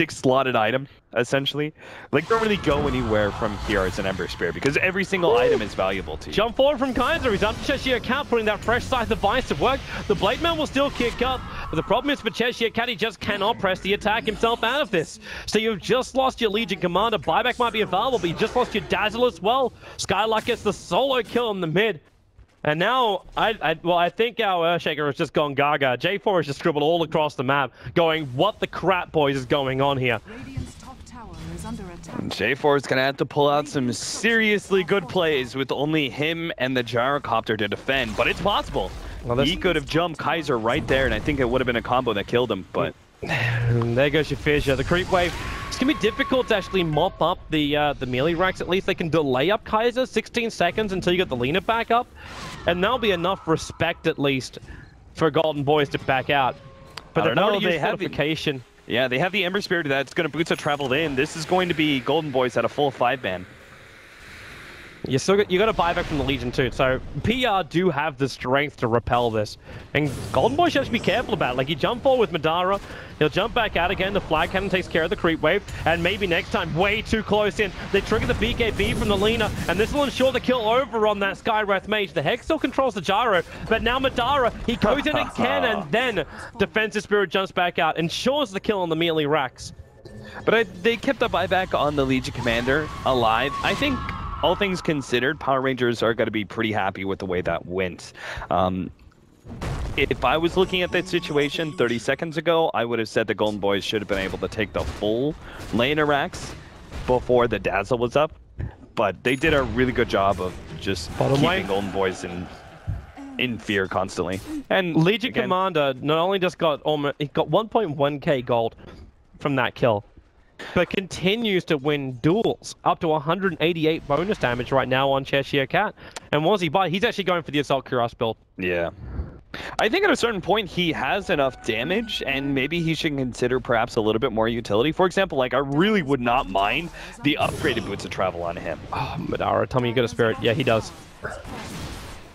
slotted item, essentially. Don't really go anywhere from here as an Ember Spirit because every single item is valuable to you. Jump forward from Kaiser. He's up to Cheshire Cat, putting that fresh side device to work. The Blade Man will still kick up, but the problem is for Cheshire Cat, he just cannot press the attack himself out of this. So you've just lost your Legion Commander. Buyback might be available, but you just lost your Dazzle as well. Skylark gets the solo kill in the mid. And now, I think our Earthshaker has just gone gaga. J4 has just scribbled all across the map, going, what the crap, boys, is going on here? J4 is going to have to pull out some seriously good plays with only him and the Gyrocopter to defend, but it's possible. Well, he could have jumped Kaiser right there, and I think it would have been a combo that killed him, but... There goes your fissure. The creep wave. It's going to be difficult to actually mop up the melee racks. At least they can delay up Kaiser 16 seconds until you get the Lina back up. And that'll be enough respect, at least, for Golden Boys to back out. But they're not use fortification. Yeah, they have the Ember Spirit that's going to Boots have traveled in. This is going to be Golden Boys at a full 5-man. You got to buy back from the Legion too, so PR do have the strength to repel this. And Golden Boy should be careful about it. You jump forward with Madara, he'll jump back out again, the Flag Cannon takes care of the creep wave, and maybe next time, way too close in, they trigger the BKB from the Lina, and this will ensure the kill over on that Skywrath Mage. The Hex still controls the Gyro, but now Madara, he goes in again, and then Defensive Spirit jumps back out, ensures the kill on the melee racks. But they kept the buyback on the Legion Commander alive. I think all things considered, Power Rangers are going to be pretty happy with the way that went. If I was looking at that situation 30 seconds ago, I would have said the Golden Boys should have been able to take the full lane of racks before the Dazzle was up. But they did a really good job of just keeping Golden Boys in fear constantly. And Legion Commander not only just got 1.1k gold from that kill, but continues to win duels, up to 188 bonus damage right now on Cheshire Cat. And was he by? He's actually going for the Assault Cuirass build. Yeah. I think at a certain point he has enough damage, and maybe he should consider perhaps a little bit more utility. For example, like I really would not mind the upgraded boots of travel on him. Oh, Madara, tell me you got a spirit. Yeah, he does.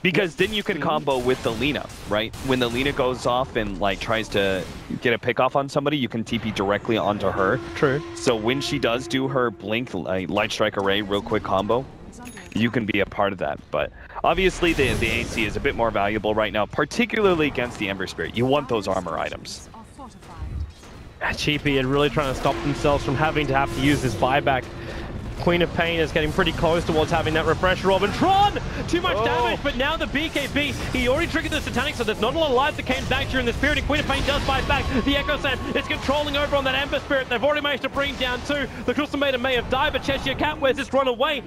Because then you can combo with the Lina, right? When the Lina goes off and like tries to get a pick off on somebody, you can TP directly onto her. True. So when she does do her blink light strike array real quick combo, you can be a part of that. But obviously the AC is a bit more valuable right now, particularly against the Ember Spirit. You want those armor items. Cheapy are really trying to stop themselves from having to use this buyback. Queen of Pain is getting pretty close towards having that refresh orb. And Tron! Too much damage, but now the BKB, he already triggered the Satanic, so there's not a lot of life that came back during the Spirit, and Queen of Pain does fight back. The Echo Sand is controlling over on that Ember Spirit. They've already managed to bring down 2. The Crystal Maiden may have died, but Cheshire Cat, where's this run away?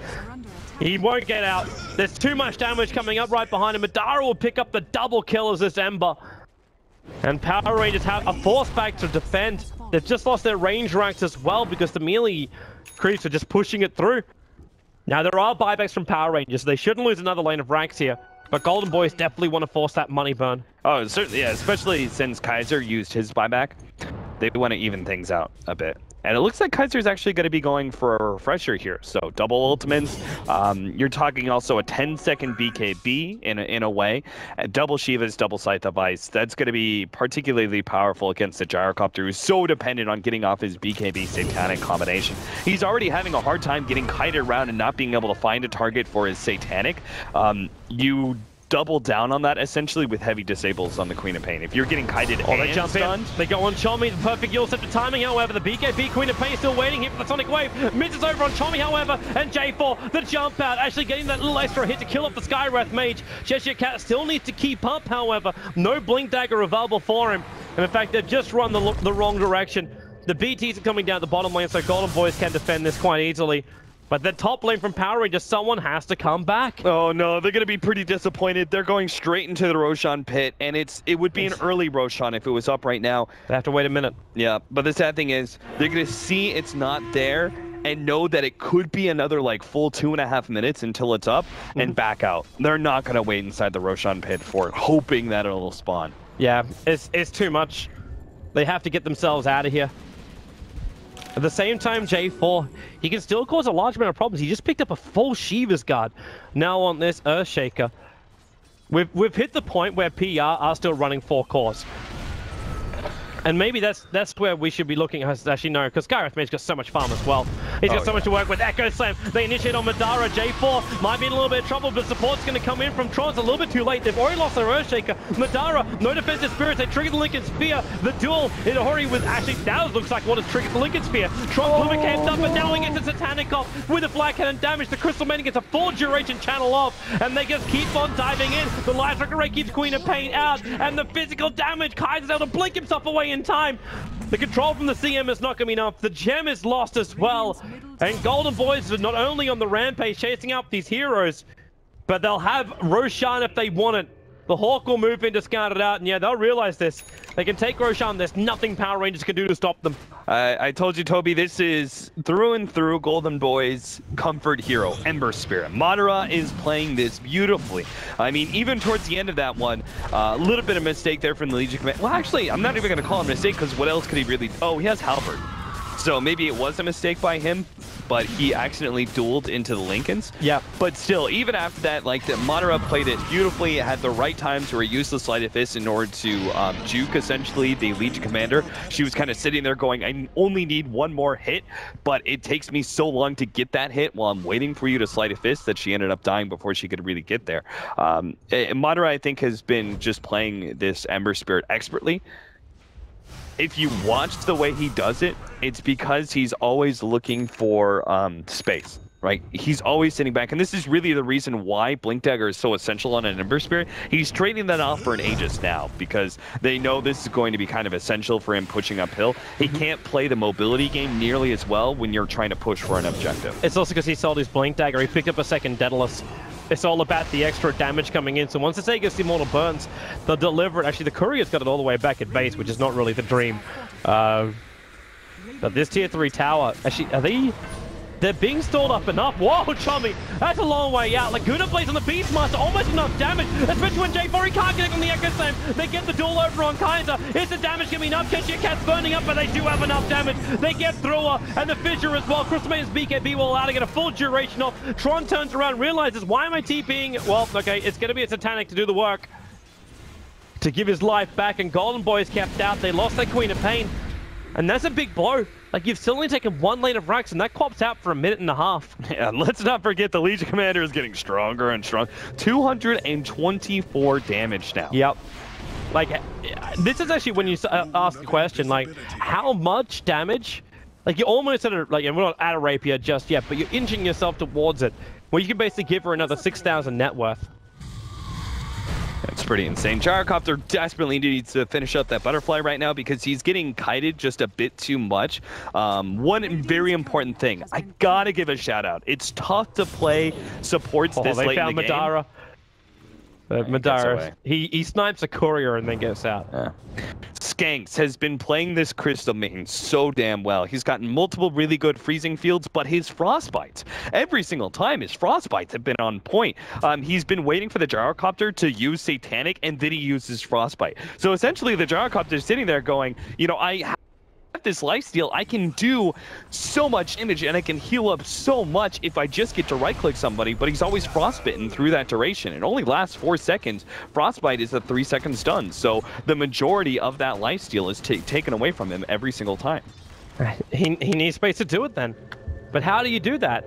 He won't get out. There's too much damage coming up right behind him. Madara will pick up the double kill as this Ember. And Power Rangers have a force back to defend. They've just lost their range ranks as well because the melee creeps are just pushing it through. Now there are buybacks from Power Rangers. They shouldn't lose another lane of ranks here. But Golden Boys definitely want to force that money burn. Oh, certainly, yeah, especially since Kaiser used his buyback. They want to even things out a bit. And it looks like Kaiser's actually going to be going for a refresher here. So double ultimates. You're talking also a 10-second BKB in a way. Double Shiva's double Scythe of Ice. That's going to be particularly powerful against the Gyrocopter, who's so dependent on getting off his BKB Satanic combination. He's already having a hard time getting kited around and not being able to find a target for his Satanic. You double down on that essentially with heavy disables on the Queen of Pain. If you're getting kited they jump in. They go on Chomi, the perfect Yule set to timing. However, the BKB Queen of Pain still waiting here for the Sonic Wave. Misses over on Chomi, however, and J4, the jump out, actually getting that little extra hit to kill off the Skywrath Mage. Cheshire Cat still needs to keep up, however. No Blink Dagger available for him. And in fact, they've just run the wrong direction. The BTs are coming down the bottom lane, so Golden Boys can defend this quite easily. But the top lane from Power Rangers, someone has to come back. Oh no, they're going to be pretty disappointed. They're going straight into the Roshan pit, and it would be an early Roshan if it was up right now. They have to wait a minute. Yeah, but the sad thing is, they're going to see it's not there and know that it could be another like full 2.5 minutes until it's up and back out. They're not going to wait inside the Roshan pit for it, hoping that it'll spawn. Yeah, it's too much. They have to get themselves out of here. At the same time, J4, he can still cause a large amount of problems. He just picked up a full Shiva's Guard. Now on this Earthshaker, we've hit the point where PR are still running 4 cores. And maybe that's where we should be looking. Actually, no, because Skywrath Mage's got so much farm as well. He's got so much to work with. Echo Slam, they initiate on Madara. J4 might be in a little bit of trouble, but support's going to come in from Tron's a little bit too late. They've already lost their Earthshaker. Madara, no defensive spirits. They triggered the Lincoln Spear. The duel in a hurry with actually, that looks like what has triggered the Lincoln Spear. Tron Lumicated up, but now he gets a Satanic off with a Black Cannon damage. The Crystal Maiden gets a full duration channel off, and they just keep on diving in. The Light Strike Array keeps Queen of Pain out, and the physical damage, Kaiser's able to blink himself away in time. The control from the CM is not going to be enough. The gem is lost as well. And Golden Boys are not only on the rampage chasing up these heroes, but they'll have Roshan if they want it. The Hawk will move in to scout it out, and yeah, they'll realize this. They can take Roshan. There's nothing Power Rangers can do to stop them. I told you, Toby, this is through and through Golden Boy's comfort hero, Ember Spirit. Madara is playing this beautifully. I mean, even towards the end of that one, a little bit of mistake there from the Legion Command. Well, actually, I'm not even going to call it a mistake, because what else could he really... Oh, he has Halberd. So maybe it was a mistake by him, but he accidentally dueled into the Lincolns. Yeah. But still, even after that, like, the Madara played it beautifully, had the right times where he used the Sleight of Fist in order to juke, essentially, the Legion Commander. She was kind of sitting there going, I only need one more hit, but it takes me so long to get that hit while I'm waiting for you to Sleight of Fist that she ended up dying before she could really get there. Madara, I think, has been just playing this Ember Spirit expertly. If you watch the way he does it, it's because he's always looking for space, right? He's always sitting back, and this is really the reason why Blink Dagger is so essential on an Ember Spirit. He's trading that off for an Aegis now, because they know this is going to be kind of essential for him pushing uphill. He can't play the mobility game nearly as well when you're trying to push for an objective. It's also because he sold his Blink Dagger. He picked up a second Daedalus. It's all about the extra damage coming in. So once this Aegis Immortal burns, they'll deliver it. Actually, the Courier's got it all the way back at base, which is not really the dream. But this tier 3 tower, actually, are they... They're being stalled up enough. Whoa, Chummy, that's a long way out. Laguna Blaze on the Beastmaster, almost enough damage, especially when J4, he can't get on the Echo Slam. They get the duel over on Kaiser. Is the damage going to be enough? Kenshia Cat's burning up, but they do have enough damage. They get through her, and the Fissure as well. Crystalmane's BKB will allow to get a full duration off. Tron turns around, realizes, why am I TPing? Well, okay, it's going to be a Satanic to do the work, to give his life back, and Golden Boys kept out. They lost their Queen of Pain, and that's a big blow. Like, you've still only taken one lane of Rax, and that Quap's out for a minute and a half. Yeah, and let's not forget the Legion Commander is getting stronger and stronger. 224 damage now. Yep. Like, this is actually when you ask the question, like, how much damage? Like, you're almost at a, like, we're not at a rapier just yet, but you're inching yourself towards it, where you can basically give her another 6,000 net worth. That's pretty insane. Gyrocopter desperately needs to finish up that butterfly right now because he's getting kited just a bit too much. One very important thing, I gotta give a shout out. It's tough to play supports this late in the game. Madara. Madara, he snipes a courier and then gets out. Yeah. Skanks has been playing this Crystal main so damn well. He's gotten multiple really good freezing fields, but his frostbites, every single time his frostbites have been on point. He's been waiting for the Gyrocopter to use Satanic, and then he uses frostbite. So essentially the Gyrocopter is sitting there going, you know, I have this lifesteal, I can do so much damage and I can heal up so much if I just get to right click somebody, but he's always frostbitten through that duration. It only lasts 4 seconds. Frostbite is a 3-second stun, so the majority of that lifesteal is taken away from him every single time. He needs space to do it then. But how do you do that?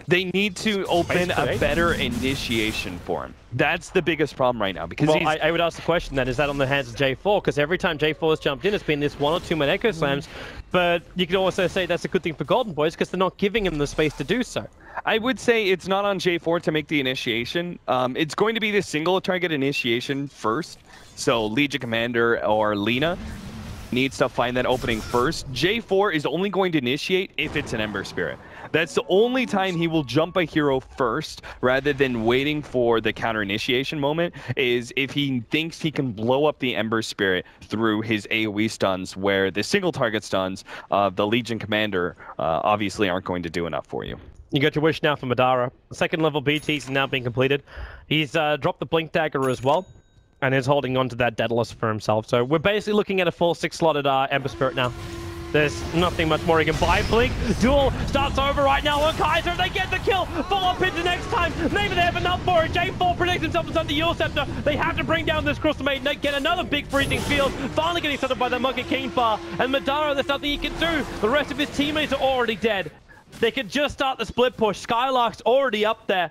They need to open a better initiation for him. That's the biggest problem right now. Because well, I would ask the question then, is that on the hands of J4? Because every time J4 has jumped in, it's been this 1 or 2 minute Echo Slams. But you could also say that's a good thing for Golden Boys because they're not giving him the space to do so. I would say it's not on J4 to make the initiation. It's going to be the single target initiation first. So Legion Commander or Lina needs to find that opening first. J4 is only going to initiate if it's an Ember Spirit. That's the only time he will jump a hero first, rather than waiting for the counter initiation moment, is if he thinks he can blow up the Ember Spirit through his AoE stuns, where the single target stuns of the Legion Commander obviously aren't going to do enough for you. You got your wish now for Madara. Second level BTs are now being completed. He's dropped the Blink Dagger as well, and is holding on to that Daedalus for himself. So we're basically looking at a full 6-slotted Ember Spirit now. There's nothing much more he can buy. Blink duel starts over right now on Kaiser. They get the kill. Follow-up hit the next time. Maybe they have enough for it. J4 predicts himself inside the Eul Scepter. They have to bring down this Crystal Maiden. They get another big freezing field. Finally getting set up by the Monkey King Bar. And Madara, there's nothing he can do. The rest of his teammates are already dead. They could just start the split push. Skylark's already up there.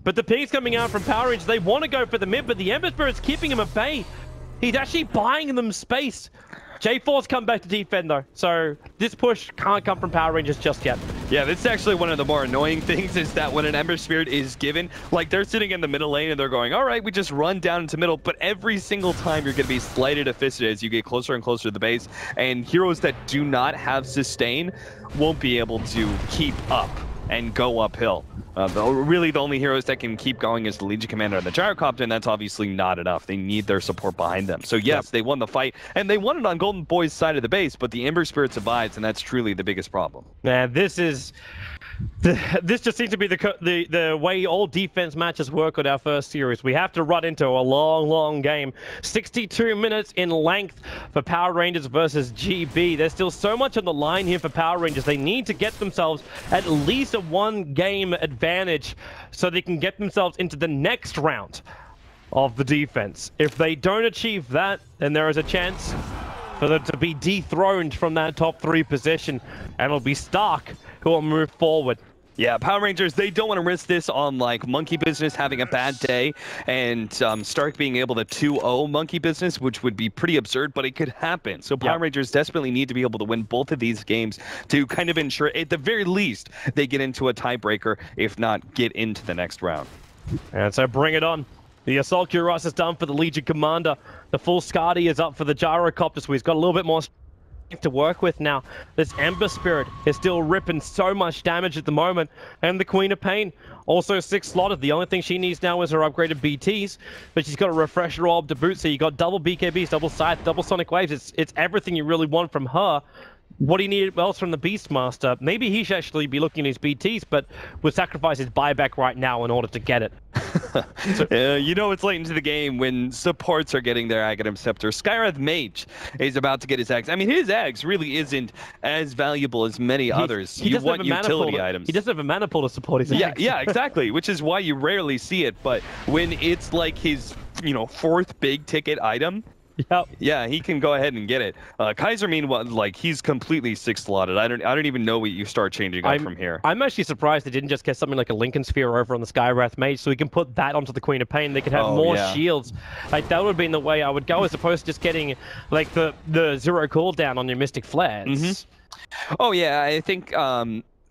But the ping's coming out from Power Rangers. They want to go for the mid, but the Ember Spirit's keeping him at bay. He's actually buying them space. J4's come back to defend though, so this push can't come from Power Rangers just yet. Yeah, this is actually one of the more annoying things, is that when an Ember Spirit is given, like they're sitting in the middle lane and they're going, all right, we just run down into middle, but every single time you're going to be slighted of fisted as you get closer and closer to the base, and heroes that do not have sustain won't be able to keep up and go uphill. Really, the only heroes that can keep going is the Legion Commander and the Gyrocopter, and that's obviously not enough. They need their support behind them. So yes, they won the fight, and they won it on Golden Boy's side of the base, but the Ember Spirit survives, and that's truly the biggest problem. Man, this just seems to be the way all defense matches work with our first series. We have to run into a long game. 62 minutes in length for Power Rangers versus GB. There's still so much on the line here for Power Rangers. They need to get themselves at least a 1-game advantage so they can get themselves into the next round of the defense. If they don't achieve that, then there is a chance for them to be dethroned from that top 3 position, and it'll be Stark who will move forward. Yeah, Power Rangers, they don't want to risk this on, like, Monkey Business having a bad day and Stark being able to 2-0 Monkey Business, which would be pretty absurd, but it could happen. So Power Rangers desperately need to be able to win both of these games to kind of ensure, at the very least, they get into a tiebreaker, if not get into the next round. And so bring it on. The Assault Cuirass is done for the Legion Commander. The full Skadi is up for the Gyrocopter, so he's got a little bit more to work with now. This Ember Spirit is still ripping so much damage at the moment, and the Queen of Pain also 6-slotted. The only thing she needs now is her upgraded BTs, but she's got a Refresher Orb to boot, so you got double BKBs, double Scythe, double Sonic Waves. It's everything you really want from her. what do you need else from the Beastmaster? Maybe he should actually be looking at his BTs, but would sacrifice his buyback right now in order to get it. You know it's late into the game when supports are getting their Aghanim Scepter. Skywrath Mage is about to get his Axe. I mean, his Axe really isn't as valuable as many others. You want utility items. He doesn't have a mana pool to support his Axe. Yeah, exactly, which is why you rarely see it. But when it's like his, fourth big ticket item, yep. Yeah, he can go ahead and get it. Kaiser, meanwhile, like he's completely 6 slotted. I don't even know what you start changing up from here. I'm actually surprised they didn't just get something like a Lincoln Sphere over on the Skywrath Mage, so we can put that onto the Queen of Pain. They could have more shields. Like that would have been the way I would go, as opposed to just getting like the 0 cooldown on your Mystic Flares. Oh yeah, I think.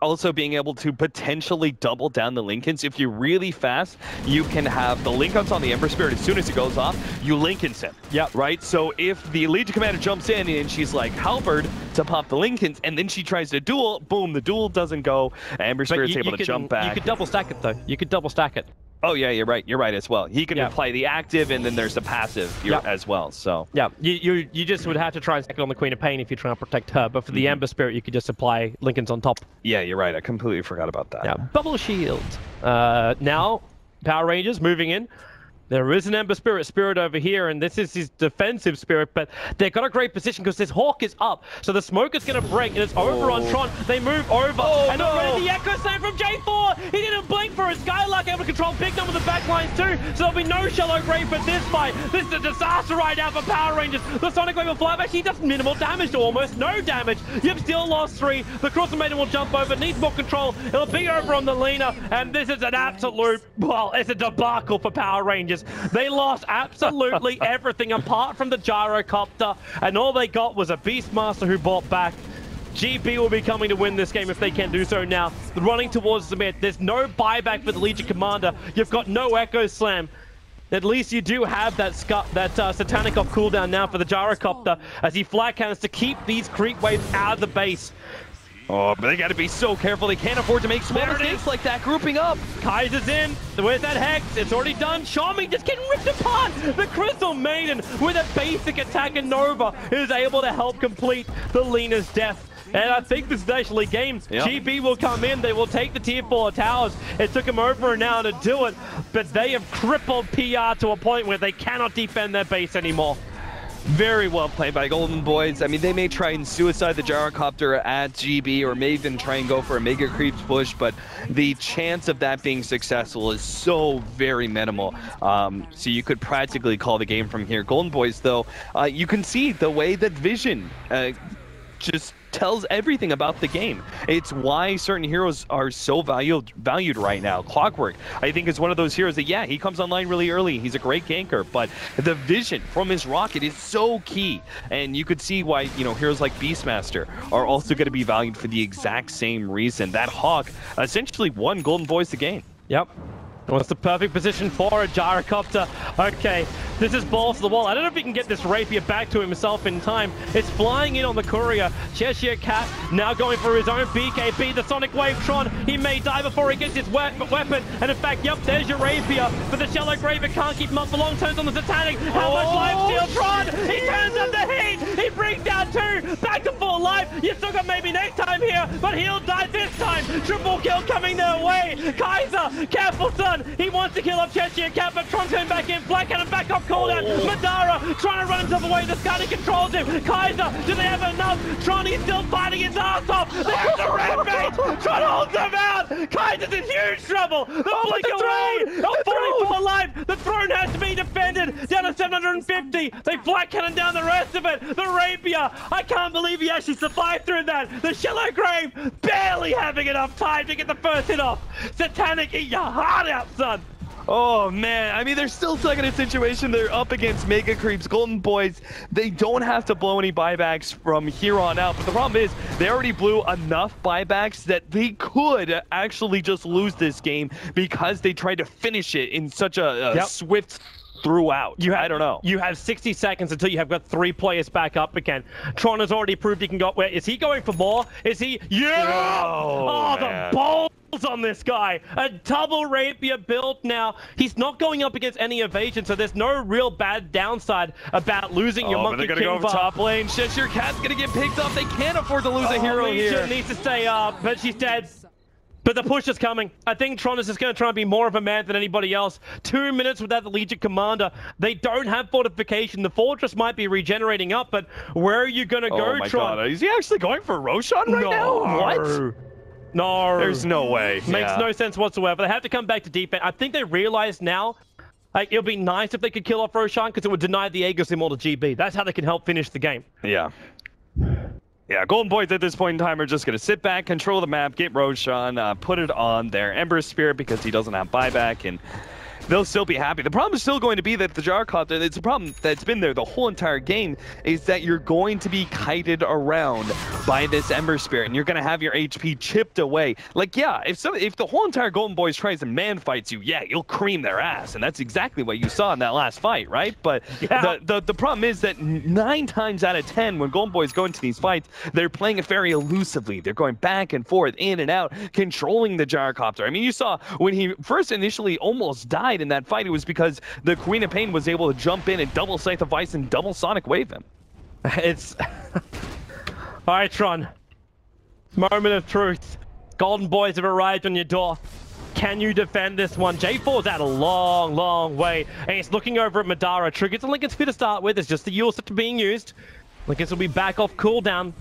Also being able to potentially double down the Lincolns. If you're really fast, you can have the Lincolns on the Ember Spirit. As soon as it goes off, you Lincolns him. Yeah. Right? So if the Legion Commander jumps in and she's like halberd to pop the Lincolns, and then she tries to duel, boom, the duel doesn't go. Ember Spirit's able to jump back. You could double stack it though. You could double stack it. Oh yeah, you're right. You're right as well. He can apply the active, and then there's the passive here as well. So yeah, you just would have to try and stack it on the Queen of Pain if you're trying to protect her. But for the Ember Spirit, you could just apply Lincolns on top. Yeah, you're right. I completely forgot about that. Yeah, bubble shield. Now Power Rangers moving in. There is an Ember Spirit over here, and this is his defensive Spirit, but they've got a great position because this Hawk is up. So the smoke is going to break, and it's over on Tron. They move over, and already the Echo Slam from J4! He didn't blink for his Skylark, able to control big number of the backlines too, so there'll be no Shallow Grave for this fight. This is a disaster right now for Power Rangers. The Sonic Wave will fly back. He does minimal damage to almost no damage. You've still lost 3. The Crucial Maiden will jump over, needs more control. It'll be over on the Lena, and this is an absolute, well, it's a debacle for Power Rangers. They lost absolutely everything apart from the Gyrocopter, and all they got was a Beastmaster who bought back. GB will be coming to win this game if they can do so now. Running towards the mid. There's no buyback for the Legion Commander. You've got no Echo Slam. At least you do have that Satanic off cooldown now for the Gyrocopter as he flat cannons to keep these creep waves out of the base. Oh, but they got to be so careful. They can't afford to make small mistakes like that, grouping up. Kaiser's in. Where's that Hex? It's already done. Shami just getting ripped apart. The Crystal Maiden with a basic attack, and Nova is able to help complete the Lena's death. And I think this is actually game. GB will come in. They will take the tier 4 towers. It took them over an hour to do it, but they have crippled PR to a point where they cannot defend their base anymore. Very well played by Golden Boys. I mean, they may try and suicide the Gyrocopter at GB, or may even try and go for a Mega Creeps push, but the chance of that being successful is so very minimal. So you could practically call the game from here. Golden Boys, though, you can see the way that Vision just tells everything about the game. It's why certain heroes are so valued right now. Clockwork, I think, is one of those heroes that, yeah, he comes online really early. He's a great ganker, but the vision from his rocket is so key. And you could see why, heroes like Beastmaster are also going to be valued for the exact same reason. That Hawk essentially won Golden Boys the game. Yep. Well, it's the perfect position for a Gyrocopter. Okay, this is balls to the wall. I don't know if he can get this Rapier back to himself in time. It's flying in on the Courier. Cheshire Cat now going for his own BKB, the Sonic Wave Tron. He may die before he gets his weapon. And in fact, yep, there's your Rapier. But the Shallow Grave can't keep him up for long. Turns on the Satanic. How much life steal Tron? He turns up the heat. He brings down 2. Back to full life. You still got maybe next time here, but he'll die this time. Triple kill coming their way. Kaiser, careful, son. He wants to kill off Cheshire Cat, but Tron's coming back in. Black Cannon back off cooldown. Madara trying to run himself away. The Scotty controls him. Kaiser, do they have enough? Tron, he's still fighting his ass off. There's the rampage. Tron holds him out. Kaiser's in huge trouble. The blink away. Oh, 44 life. The throne has to be defended. Down to 750. They Black Cannon down the rest of it. The Rapier. I can't believe he actually survived through that. The Shallow Grave barely having enough time to get the first hit off. Satanic, eat your heart out, son. Oh, man. I mean, they're still stuck in a situation. They're up against Mega Creeps. Golden Boys, they don't have to blow any buybacks from here on out. But the problem is they already blew enough buybacks that they could actually just lose this game because they tried to finish it in such a swift throughout. I don't know. You have 60 seconds until you have got 3 players back up again. Tron has already proved he can go. Where is he going for more? Is he? Yeah! Oh, the balls kills on this guy. A double rapier build now. He's not going up against any evasion, so there's no real bad downside about losing your Monkey King. They're gonna go top lane. Cheshire Cat's gonna get picked up. They can't afford to lose a hero here. Needs to stay up, but she's dead. But the push is coming. I think Tron is just going to try and be more of a man than anybody else. 2 minutes without the Legion commander. They don't have fortification. The fortress might be regenerating up, but where are you going to go, Tron? Oh my Tron? God. Is he actually going for Roshan right now? What? No. There's no way. Makes no sense whatsoever. They have to come back to defense. I think they realize now, like, it would be nice if they could kill off Roshan because it would deny the Aegis immortal GB. That's how they can help finish the game. Yeah. Yeah, Golden Boys at this point in time are just going to sit back, control the map, get Roshan, put it on their Ember Spirit because he doesn't have buyback, and they'll still be happy. The problem is still going to be that the Gyrocopter, it's a problem that's been there the whole entire game, is that you're going to be kited around by this Ember Spirit, and you're going to have your HP chipped away. Like, yeah, if the whole entire Golden Boys tries and man fights you, yeah, you'll cream their ass, and that's exactly what you saw in that last fight, right? But yeah. the problem is that 9 times out of 10, when Golden Boys go into these fights, they're playing it very elusively. They're going back and forth, in and out, controlling the Gyrocopter. I mean, you saw when he first initially almost died in that fight, it was because the Queen of Pain was able to jump in and double Scythe of Ice and double Sonic Wave him. It's... Alright, Tron. Moment of truth. Golden Boys have arrived on your door. Can you defend this one? J4's out a long, long way, and he's looking over at Madara. Triggers and Lincoln's fit to start with. It's just the Yule set being used. Lincoln's will be back off cooldown.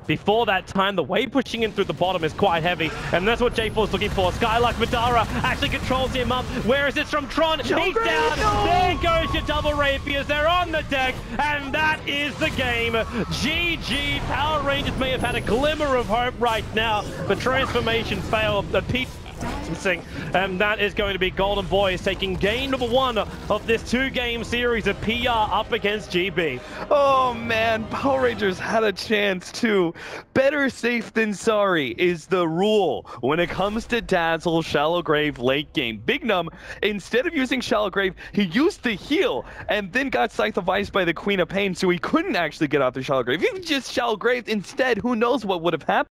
Before that time, the wave pushing in through the bottom is quite heavy, and that's what J4's looking for. Skylark Madara actually controls him up. Where is this from Tron? He's down. No. There goes your double rapiers. They're on the deck, and that is the game. GG. Power Rangers may have had a glimmer of hope right now, but transformation failed. The and that is going to be Golden Boys taking game number 1 of this 2-game series of PR up against GB. Oh man, Power Rangers had a chance too. Better safe than sorry is the rule when it comes to Dazzle, Shallow Grave, late game. Big Num, instead of using Shallow Grave, he used the heal and then got Scythe of Ice by the Queen of Pain, so he couldn't actually get out the Shallow Grave. If he just Shallow Grave instead, who knows what would have happened.